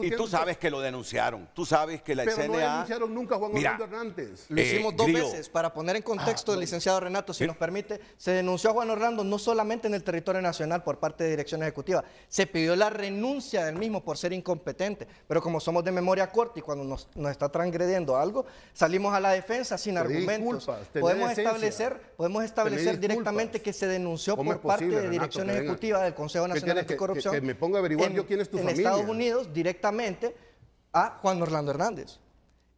Y tú sabes que lo denunciaron. Tú sabes que la Pero CNA... no denunciaron nunca a Juan Orlando Hernández. Lo hicimos dos veces. Para poner en contexto, licenciado Renato, si nos permite, se denunció a Juan Orlando no solamente en el territorio nacional por parte de dirección ejecutiva, se pidió la renuncia del mismo por ser incompetente. Pero como somos de memoria corta y cuando nos está transgrediendo algo, salimos a la defensa sin argumentos. Podemos establecer directamente que se denunció por parte de dirección ejecutiva del Consejo Nacional Anticorrupción que me ponga a averiguar yo quién es tu familia. En Estados Unidos directamente a Juan Orlando Hernández.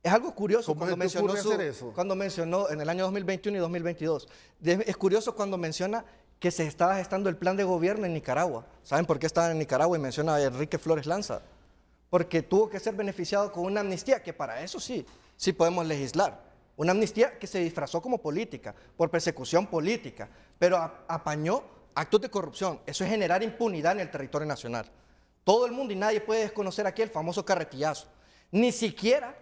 Es algo curioso cuando mencionó en el año 2021 y 2022. Es curioso cuando menciona que se estaba gestando el plan de gobierno en Nicaragua. ¿Saben por qué estaba en Nicaragua? Y menciona a Enrique Flores Lanza. Porque tuvo que ser beneficiado con una amnistía, que para eso sí podemos legislar. Una amnistía que se disfrazó como política, por persecución política, pero apañó actos de corrupción. Eso es generar impunidad en el territorio nacional. Todo el mundo y nadie puede desconocer aquí el famoso carretillazo. Ni siquiera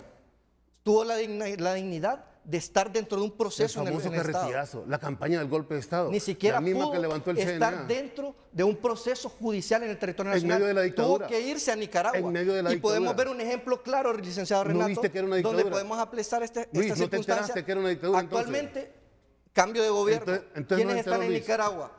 tuvo la dignidad de estar dentro de un proceso en el Estado. La campaña del golpe de Estado. Ni siquiera la misma pudo que levantó el estar dentro de un proceso judicial en el territorio nacional. En medio de la dictadura. Tuvo que irse a Nicaragua. En medio de la y dictadura. podemos ver un ejemplo claro, licenciado Renato, ¿No viste que era una dictadura? donde podemos aplicar esta Luis, circunstancia. ¿no te enteraste que era una dictadura Actualmente, cambio de gobierno. Entonces ¿Quiénes están en Nicaragua?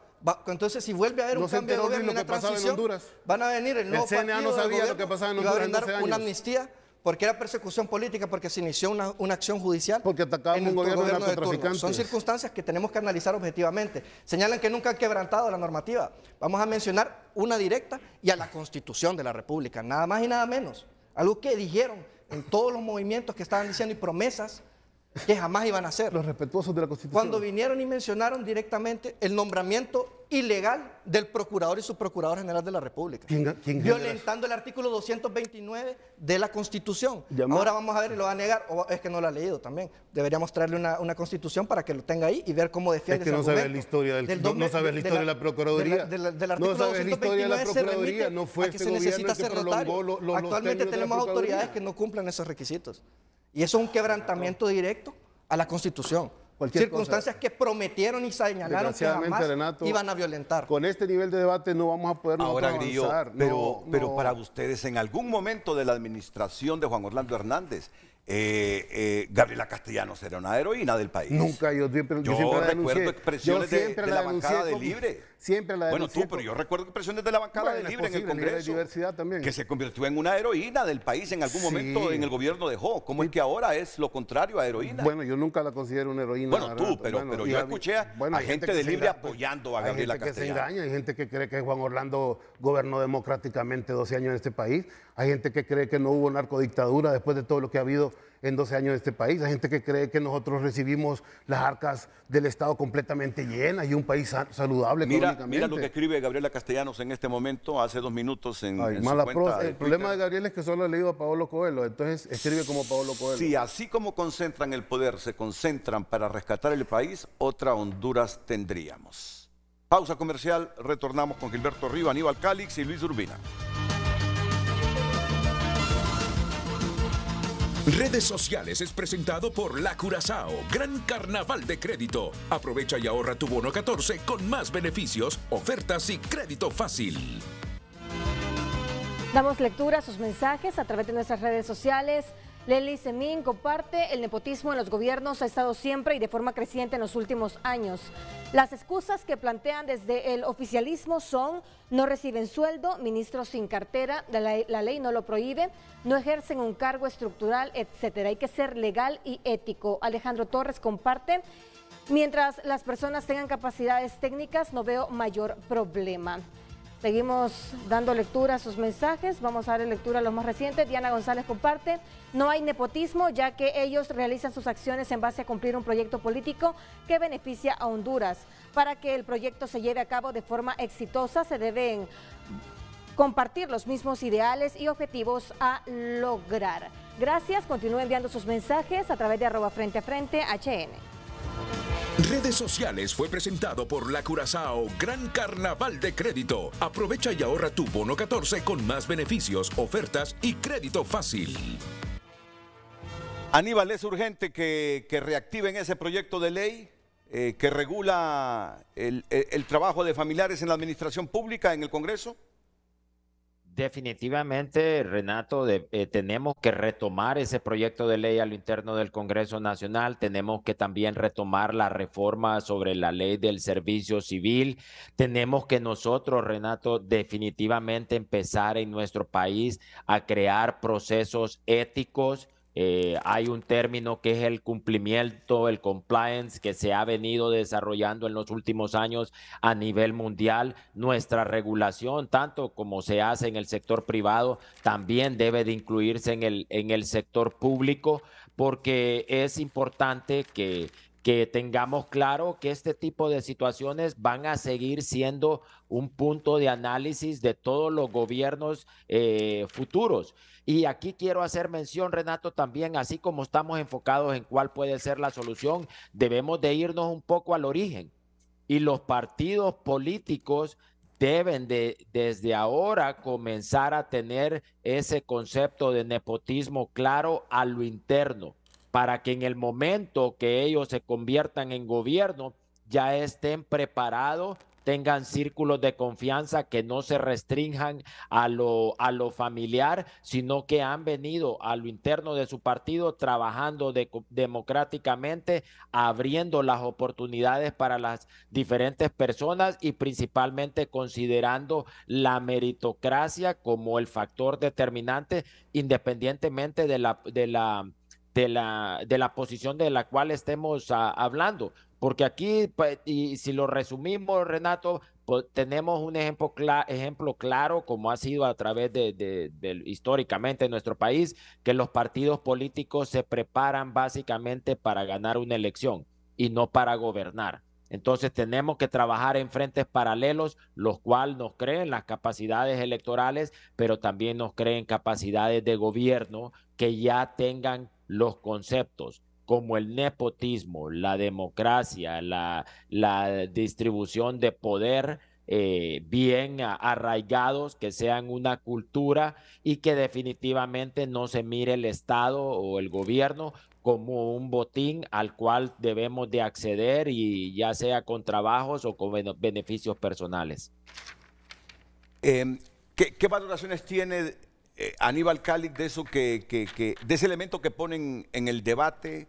Entonces, si vuelve a haber un cambio de gobierno y una transición, van a venir el nuevo CNA no sabía lo que pasaba en Honduras en 12 años. una amnistía ¿Por qué era persecución política? Porque se inició una acción judicial. Porque atacaban un gobierno de turno. narcotraficantes. Son circunstancias que tenemos que analizar objetivamente. Señalan que nunca han quebrantado la normativa. Vamos a mencionar una directa y a la Constitución de la República, nada más y nada menos. Algo que dijeron en todos los movimientos que estaban diciendo y promesas que jamás iban a hacer. Los respetuosos de la Constitución. Cuando vinieron y mencionaron directamente el nombramiento ilegal del Procurador y Subprocurador General de la República, violentando el artículo 229 de la Constitución. Ahora vamos a ver y lo va a negar, o es que no lo ha leído también. Deberíamos traerle una Constitución para que lo tenga ahí y ver cómo defiende ese argumento. Es que no sabes la historia no sabes la historia de la Procuraduría. No sabes la historia de la Procuraduría. No fue este gobierno el que prolongó los Actualmente tenemos autoridades que no cumplen esos requisitos. Y eso es un quebrantamiento directo a la Constitución. Circunstancias que prometieron y señalaron que jamás Renato, iban a violentar. Con este nivel de debate no vamos a poder avanzar. Pero para ustedes, en algún momento de la administración de Juan Orlando Hernández, Gabriela Castellanos era una heroína del país. Nunca, yo siempre recuerdo expresiones de la bancada de Libre. Siempre la denuncié. Bueno, pero yo recuerdo expresiones de la bancada de Libre en el Congreso. De diversidad también. Que se convirtió en una heroína del país en algún momento en el gobierno de Jo. ¿Cómo es que ahora es lo contrario a heroína? Bueno, yo nunca la considero una heroína. Bueno, tú, pero yo escuché a gente de Libre apoyando a Gabriela Castellanos. Hay gente que se engaña, hay gente que cree que Juan Orlando gobernó democráticamente 12 años en este país. Hay gente que cree que no hubo narcodictadura después de todo lo que ha habido en 12 años en este país. Hay gente que cree que nosotros recibimos las arcas del Estado completamente llenas y un país saludable económicamente. Mira lo que escribe Gabriela Castellanos en este momento, hace 2 minutos en su cuenta El problema de Gabriela es que solo ha leído a Paolo Coelho, entonces escribe como Paolo Coelho. Si así como concentran el poder, se concentran para rescatar el país, otra Honduras tendríamos. Pausa comercial, retornamos con Gilberto Río, Aníbal Cálix y Luis Urbina. Redes Sociales es presentado por La Curazao, Gran Carnaval de Crédito. Aprovecha y ahorra tu bono 14 con más beneficios, ofertas y crédito fácil. Damos lectura a sus mensajes a través de nuestras redes sociales. Lely Semín comparte: el nepotismo en los gobiernos ha estado siempre y de forma creciente en los últimos años. Las excusas que plantean desde el oficialismo son: no reciben sueldo, ministros sin cartera, la ley no lo prohíbe, no ejercen un cargo estructural, etcétera. Hay que ser legal y ético. Alejandro Torres comparte: mientras las personas tengan capacidades técnicas, no veo mayor problema. Seguimos dando lectura a sus mensajes. Vamos a darle lectura a los más recientes. Diana González comparte: no hay nepotismo, ya que ellos realizan sus acciones en base a cumplir un proyecto político que beneficia a Honduras. Para que el proyecto se lleve a cabo de forma exitosa, se deben compartir los mismos ideales y objetivos a lograr. Gracias. Continúe enviando sus mensajes a través de @FrenteAFrente HN. Redes Sociales fue presentado por La Curazao, Gran Carnaval de Crédito. Aprovecha y ahorra tu bono 14 con más beneficios, ofertas y crédito fácil. Aníbal, ¿es urgente que reactiven ese proyecto de ley que regula el trabajo de familiares en la administración pública en el Congreso? Definitivamente, Renato, tenemos que retomar ese proyecto de ley a lo interno del Congreso Nacional. Tenemos que también retomar la reforma sobre la ley del servicio civil. Tenemos que nosotros, Renato, definitivamente empezar en nuestro país a crear procesos éticos. Hay un término que es el cumplimiento, el compliance, que se ha venido desarrollando en los últimos años a nivel mundial. Nuestra regulación, tanto como se hace en el sector privado, también debe de incluirse en el sector público, porque es importante que tengamos claro que este tipo de situaciones van a seguir siendo un punto de análisis de todos los gobiernos futuros. Y aquí quiero hacer mención, Renato, también, así como estamos enfocados en cuál puede ser la solución, debemos de irnos un poco al origen. Y los partidos políticos deben desde ahora comenzar a tener ese concepto de nepotismo claro a lo interno, para que en el momento que ellos se conviertan en gobierno ya estén preparados tengan círculos de confianza que no se restrinjan a lo familiar, sino que han venido a lo interno de su partido trabajando democráticamente, abriendo las oportunidades para las diferentes personas y principalmente considerando la meritocracia como el factor determinante, independientemente de la posición de la cual estemos hablando. Porque aquí, y si lo resumimos, Renato, pues tenemos un ejemplo claro, como ha sido a través históricamente en nuestro país, que los partidos políticos se preparan básicamente para ganar una elección y no para gobernar. Entonces tenemos que trabajar en frentes paralelos, los cuales nos creen las capacidades electorales, pero también nos creen capacidades de gobierno que ya tengan los conceptos como el nepotismo, la democracia, la distribución de poder bien arraigados, que sean una cultura y que definitivamente no se mire el Estado o el gobierno como un botín al cual debemos de acceder, y ya sea con trabajos o con beneficios personales. ¿Qué valoraciones tiene Aníbal Calic de eso de ese elemento que ponen en el debate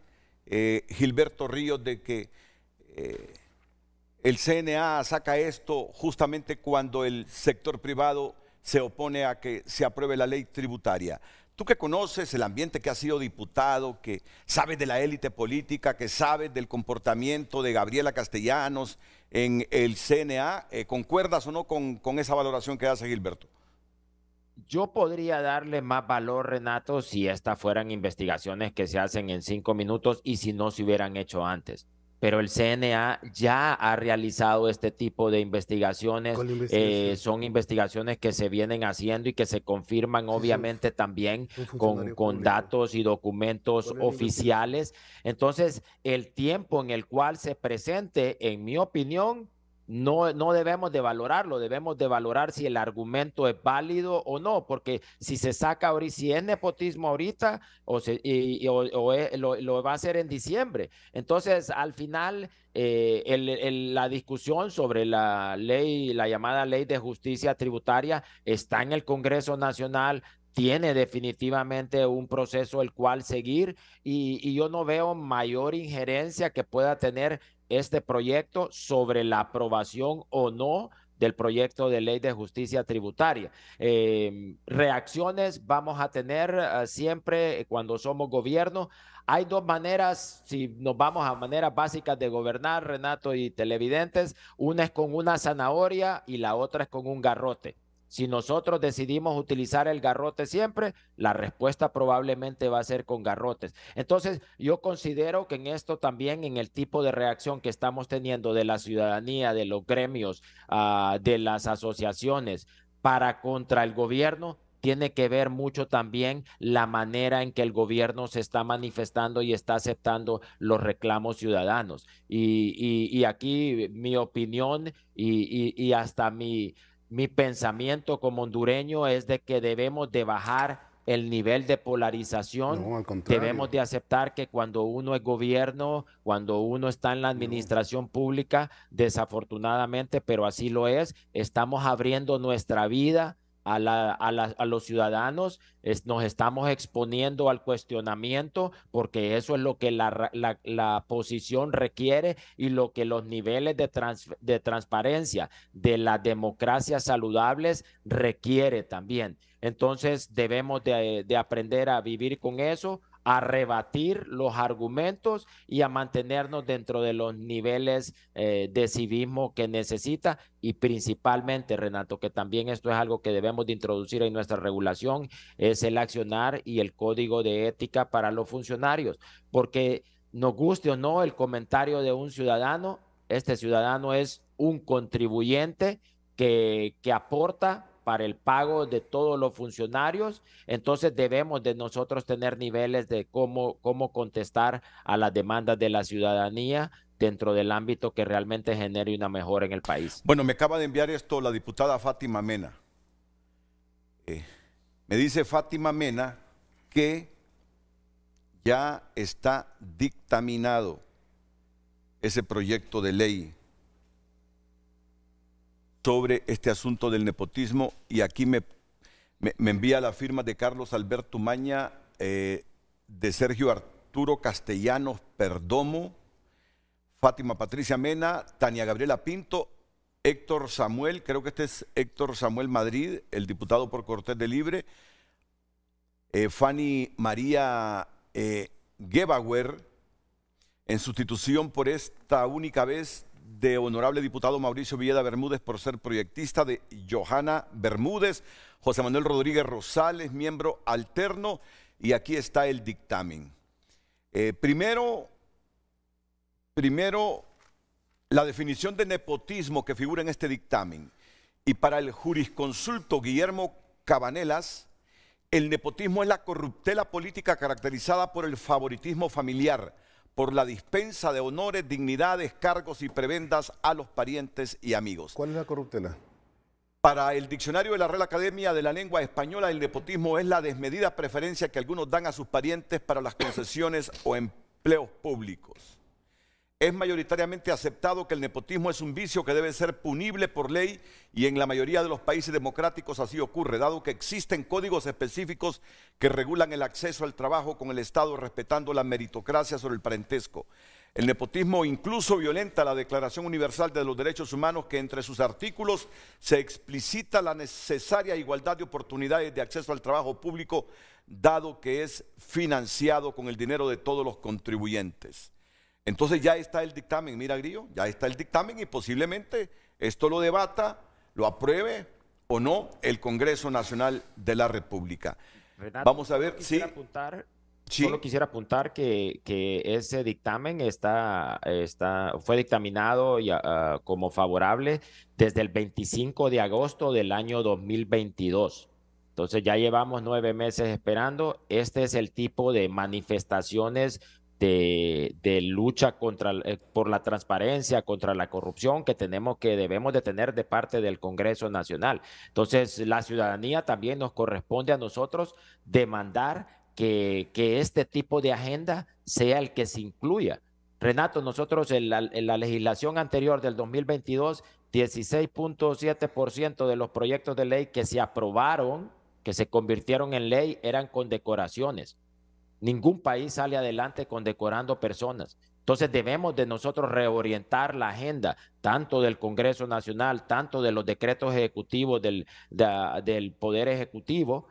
Gilberto Ríos, de que el CNA saca esto justamente cuando el sector privado se opone a que se apruebe la ley tributaria? Tú que conoces el ambiente, que has sido diputado, que sabes de la élite política, que sabes del comportamiento de Gabriela Castellanos en el CNA, ¿concuerdas o no con esa valoración que hace Gilberto? Yo podría darle más valor, Renato, si estas fueran investigaciones que se hacen en 5 minutos y si no se hubieran hecho antes. Pero el CNA ya ha realizado este tipo de investigaciones. Son investigaciones que se vienen haciendo y que se confirman, obviamente, también con datos y documentos oficiales. Entonces, el tiempo en el cual se presente, en mi opinión, no debemos de valorarlo, debemos de valorar si el argumento es válido o no, porque si se saca ahorita, si es nepotismo ahorita, lo va a hacer en diciembre. Entonces, al final, la discusión sobre la ley, la llamada Ley de Justicia Tributaria, está en el Congreso Nacional, tiene definitivamente un proceso el cual seguir, y yo no veo mayor injerencia que pueda tener este proyecto sobre la aprobación o no del proyecto de ley de justicia tributaria. Reacciones vamos a tener siempre cuando somos gobierno. Hay dos maneras, si nos vamos a maneras básicas de gobernar, Renato y televidentes: una es con una zanahoria y la otra es con un garrote. Si nosotros decidimos utilizar el garrote siempre, la respuesta probablemente va a ser con garrotes. Entonces, yo considero que en esto también, en el tipo de reacción que estamos teniendo de la ciudadanía, de los gremios, de las asociaciones contra el gobierno, tiene que ver mucho también la manera en que el gobierno se está manifestando y está aceptando los reclamos ciudadanos. Y aquí mi opinión y hasta mi pensamiento como hondureño es de que debemos de bajar el nivel de polarización. No, al contrario. Debemos de aceptar que cuando uno es gobierno, cuando uno está en la administración pública, desafortunadamente, pero así lo es, estamos abriendo nuestra vida a los ciudadanos, nos estamos exponiendo al cuestionamiento, porque eso es lo que la posición requiere y lo que los niveles de transparencia de las democracias saludables requiere también. Entonces debemos de aprender a vivir con eso, a rebatir los argumentos y a mantenernos dentro de los niveles de civismo que necesita, y principalmente, Renato, que también esto es algo que debemos de introducir en nuestra regulación, es el accionar y el código de ética para los funcionarios, porque nos guste o no el comentario de un ciudadano, este ciudadano es un contribuyente que aporta para el pago de todos los funcionarios. Entonces debemos de nosotros tener niveles de cómo contestar a las demandas de la ciudadanía dentro del ámbito que realmente genere una mejora en el país. Bueno, me acaba de enviar esto la diputada Fátima Mena. Me dice Fátima Mena que ya está dictaminado ese proyecto de ley sobre este asunto del nepotismo y aquí me envía la firma de Carlos Alberto Maña, de Sergio Arturo Castellanos Perdomo, Fátima Patricia Mena, Tania Gabriela Pinto, Héctor Samuel, creo que este es Héctor Samuel Madrid, el diputado por Cortés de Libre, Fanny María Gebauer, en sustitución por esta única vez de honorable diputado Mauricio Villeda Bermúdez por ser proyectista, de Johanna Bermúdez, José Manuel Rodríguez Rosales, miembro alterno, y aquí está el dictamen. Primero, la definición de nepotismo que figura en este dictamen. Y para el jurisconsulto Guillermo Cabanelas, el nepotismo es la corruptela política caracterizada por el favoritismo familiar, por la dispensa de honores, dignidades, cargos y prebendas a los parientes y amigos. ¿Cuál es la corruptela? Para el diccionario de la Real Academia de la Lengua Española, el nepotismo es la desmedida preferencia que algunos dan a sus parientes para las concesiones o empleos públicos. Es mayoritariamente aceptado que el nepotismo es un vicio que debe ser punible por ley y en la mayoría de los países democráticos así ocurre, dado que existen códigos específicos que regulan el acceso al trabajo con el Estado respetando la meritocracia sobre el parentesco. El nepotismo incluso violenta la Declaración Universal de los Derechos Humanos, que entre sus artículos se explicita la necesaria igualdad de oportunidades de acceso al trabajo público, dado que es financiado con el dinero de todos los contribuyentes. Entonces ya está el dictamen, mira Grillo, ya está el dictamen y posiblemente esto lo debata, lo apruebe o no el Congreso Nacional de la República. Renato, vamos a ver si... Solo quisiera apuntar que ese dictamen fue dictaminado como favorable desde el 25 de agosto del año 2022. Entonces ya llevamos 9 meses esperando. Este es el tipo de manifestaciones de lucha por la transparencia, contra la corrupción que debemos de tener de parte del Congreso Nacional. Entonces la ciudadanía también nos corresponde a nosotros demandar que este tipo de agenda sea el que se incluya. Renato, nosotros en la legislación anterior del 2022, 16.7% de los proyectos de ley que se aprobaron, que se convirtieron en ley, eran condecoraciones. Ningún país sale adelante condecorando personas. Entonces debemos de nosotros reorientar la agenda, tanto del Congreso Nacional, tanto de los decretos ejecutivos del Poder Ejecutivo,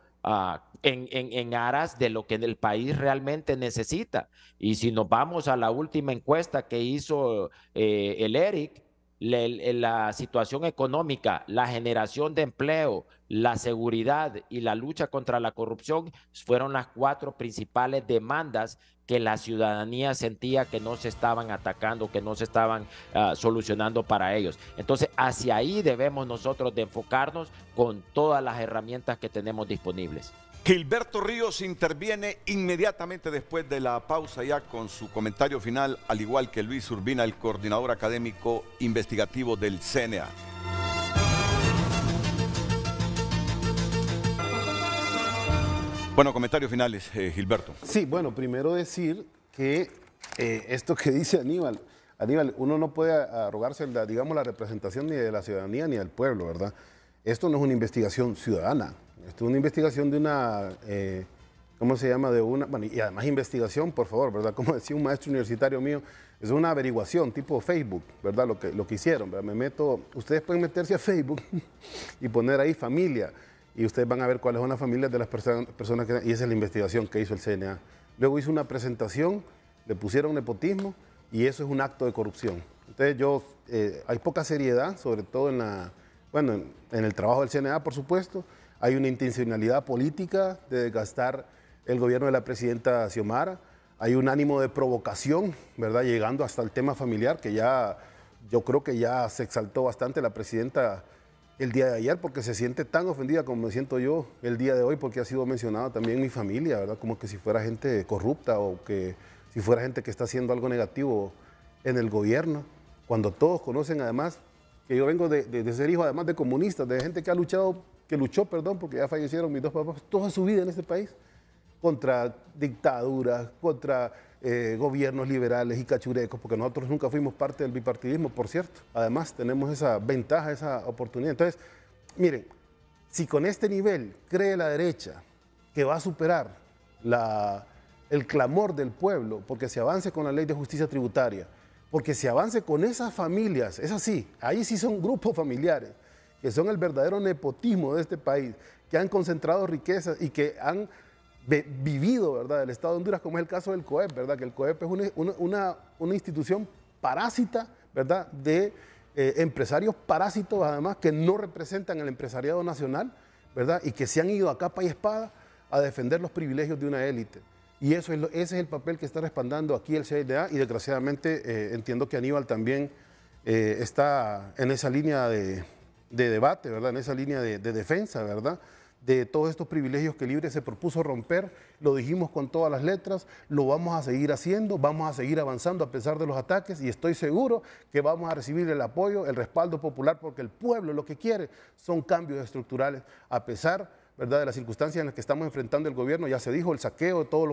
en aras de lo que el país realmente necesita. Y si nos vamos a la última encuesta que hizo el ERIC, la situación económica, la generación de empleo, la seguridad y la lucha contra la corrupción fueron las 4 principales demandas que la ciudadanía sentía que no se estaban atacando, que no se estaban solucionando para ellos. Entonces, hacia ahí debemos nosotros de enfocarnos con todas las herramientas que tenemos disponibles. Gilberto Ríos interviene inmediatamente después de la pausa ya con su comentario final, al igual que Luis Urbina, el coordinador académico investigativo del CNA. Bueno, comentarios finales, Gilberto. Sí, bueno, primero decir que esto que dice Aníbal, uno no puede arrogarse, digamos, la representación ni de la ciudadanía ni del pueblo, ¿verdad? Esto no es una investigación ciudadana, esto es una investigación de una, ¿cómo se llama? Bueno, y además investigación, por favor, ¿verdad? Como decía un maestro universitario mío, es una averiguación tipo Facebook, ¿verdad? Lo que hicieron, ¿verdad? Ustedes pueden meterse a Facebook y poner ahí familia, y ustedes van a ver cuáles son las familias de las personas y esa es la investigación que hizo el CNA. Luego hizo una presentación, le pusieron nepotismo y eso es un acto de corrupción. Entonces hay poca seriedad, sobre todo en el trabajo del CNA, por supuesto. Hay una intencionalidad política de desgastar el gobierno de la presidenta Xiomara. Hay un ánimo de provocación, ¿verdad? Llegando hasta el tema familiar, que yo creo que ya se exaltó bastante la presidenta el día de ayer, porque se siente tan ofendida como me siento yo el día de hoy, porque ha sido mencionado también mi familia, ¿verdad? Como que si fuera gente corrupta o que si fuera gente que está haciendo algo negativo en el gobierno, cuando todos conocen además que yo vengo de ser hijo además de comunistas, de gente que luchó, porque ya fallecieron mis 2 papás, toda su vida en este país, contra dictaduras, contra gobiernos liberales y cachurecos, porque nosotros nunca fuimos parte del bipartidismo, por cierto. Además, tenemos esa ventaja, esa oportunidad. Entonces, miren, si con este nivel cree la derecha que va a superar el clamor del pueblo, porque se avance con la ley de justicia tributaria, porque se avance con esas familias, es así, ahí sí son grupos familiares, que son el verdadero nepotismo de este país, que han concentrado riquezas y que han vivido, ¿verdad?, el Estado de Honduras, como es el caso del COEP, ¿verdad?, que el COEP es una institución parásita, ¿verdad?, de empresarios parásitos, además, que no representan el empresariado nacional, ¿verdad?, y que se han ido a capa y espada a defender los privilegios de una élite. Y ese es el papel que está respaldando aquí el CNA, y desgraciadamente entiendo que Aníbal también está en esa línea de debate, ¿verdad?, en esa línea de defensa, ¿verdad?, de todos estos privilegios que Libre se propuso romper. Lo dijimos con todas las letras, lo vamos a seguir haciendo, vamos a seguir avanzando a pesar de los ataques, y estoy seguro que vamos a recibir el apoyo, el respaldo popular, porque el pueblo lo que quiere son cambios estructurales, a pesar, ¿verdad?, de las circunstancias en las que estamos enfrentando el gobierno. Ya se dijo, el saqueo, todo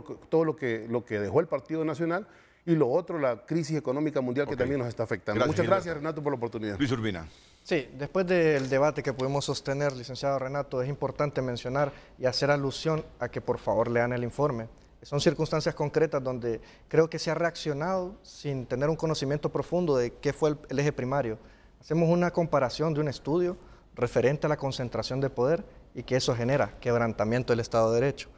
lo que dejó el Partido Nacional, y lo otro, la crisis económica mundial que también nos está afectando. Muchas gracias, Renato, por la oportunidad. Luis Urbina. Sí, después del debate que pudimos sostener, licenciado Renato, es importante mencionar y hacer alusión a que por favor lean el informe. Son circunstancias concretas donde creo que se ha reaccionado sin tener un conocimiento profundo de qué fue el eje primario. Hacemos una comparación de un estudio referente a la concentración de poder y que eso genera quebrantamiento del Estado de Derecho,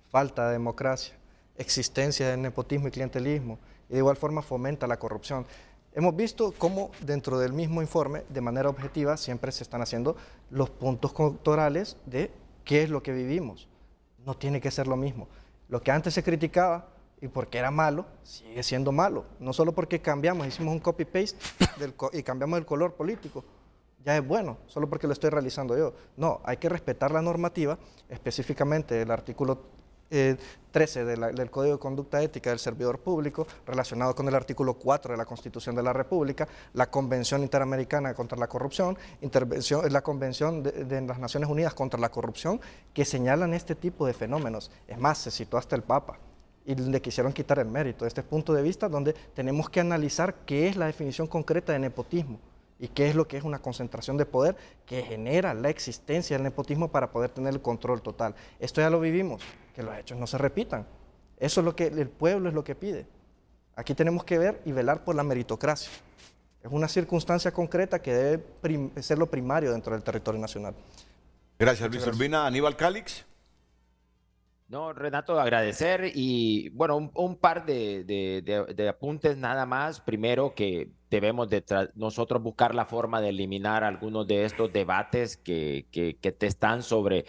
falta de democracia, existencia de nepotismo y clientelismo, y de igual forma fomenta la corrupción. Hemos visto cómo dentro del mismo informe, de manera objetiva, siempre se están haciendo los puntos contorales de qué es lo que vivimos. No tiene que ser lo mismo. Lo que antes se criticaba y porque era malo, sigue siendo malo. No solo porque cambiamos, hicimos un copy-paste y cambiamos el color político, ya es bueno, solo porque lo estoy realizando yo. No, hay que respetar la normativa, específicamente el artículo 13 del Código de Conducta Ética del Servidor Público, relacionado con el artículo 4 de la Constitución de la República, la Convención Interamericana contra la Corrupción, la Convención de las Naciones Unidas contra la Corrupción, que señalan este tipo de fenómenos. Es más, se citó hasta el Papa y le quisieron quitar el mérito. Este es punto de vista donde tenemos que analizar qué es la definición concreta de nepotismo y qué es lo que es una concentración de poder que genera la existencia del nepotismo para poder tener el control total. Esto ya lo vivimos, que los hechos no se repitan. Eso es lo que el pueblo es lo que pide. Aquí tenemos que ver y velar por la meritocracia. Es una circunstancia concreta que debe ser lo primario dentro del territorio nacional. Gracias, Luis Urbina. Aníbal Calix. No, Renato, agradecer y bueno, un par de apuntes nada más. Primero, que debemos nosotros buscar la forma de eliminar algunos de estos debates que te están sobre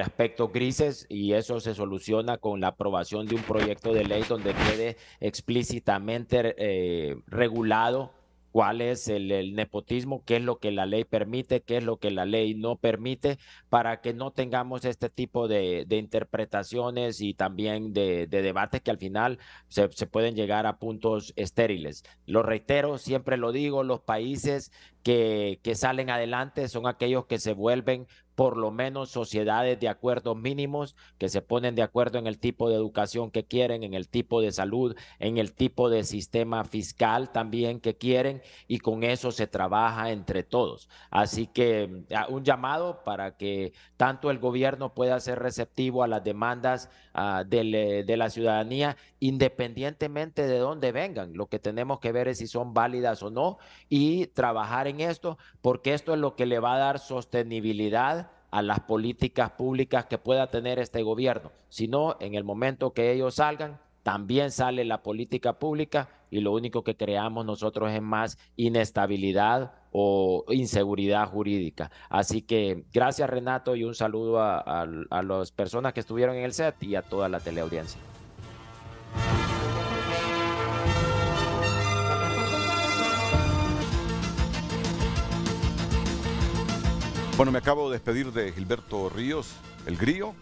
aspectos grises, y eso se soluciona con la aprobación de un proyecto de ley donde quede explícitamente regulado cuál es el nepotismo, qué es lo que la ley permite, qué es lo que la ley no permite, para que no tengamos este tipo de interpretaciones y también de debates que al final se pueden llegar a puntos estériles. Lo reitero, siempre lo digo, los países que salen adelante son aquellos que se vuelven por lo menos sociedades de acuerdos mínimos, que se ponen de acuerdo en el tipo de educación que quieren, en el tipo de salud, en el tipo de sistema fiscal también que quieren, y con eso se trabaja entre todos. Así que un llamado para que tanto el gobierno pueda ser receptivo a las demandas de la ciudadanía, independientemente de dónde vengan. Lo que tenemos que ver es si son válidas o no, y trabajar en esto, porque esto es lo que le va a dar sostenibilidad a las políticas públicas que pueda tener este gobierno. Si no, en el momento que ellos salgan, también sale la política pública, y lo único que creamos nosotros es más inestabilidad o inseguridad jurídica. Así que gracias, Renato, y un saludo a las personas que estuvieron en el set y a toda la teleaudiencia. Bueno, me acabo de despedir de Gilberto Ríos, el Grillo.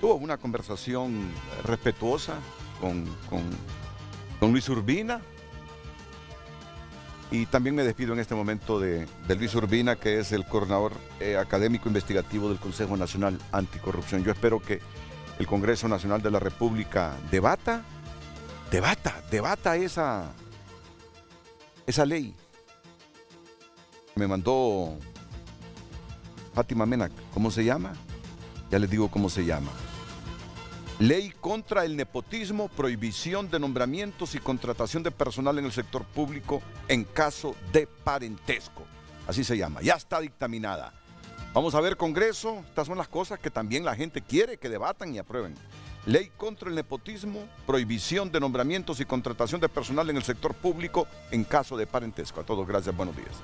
Tuvo una conversación respetuosa con Luis Urbina. Y también me despido en este momento de Luis Urbina, que es el coordinador académico investigativo del Consejo Nacional Anticorrupción. Yo espero que el Congreso Nacional de la República debata debata esa ley. Me mandó Fátima Mena, ¿cómo se llama? Ya les digo cómo se llama. Ley contra el nepotismo, prohibición de nombramientos y contratación de personal en el sector público en caso de parentesco. Así se llama, ya está dictaminada. Vamos a ver, Congreso, estas son las cosas que también la gente quiere que debatan y aprueben. Ley contra el nepotismo, prohibición de nombramientos y contratación de personal en el sector público en caso de parentesco. A todos, gracias, buenos días.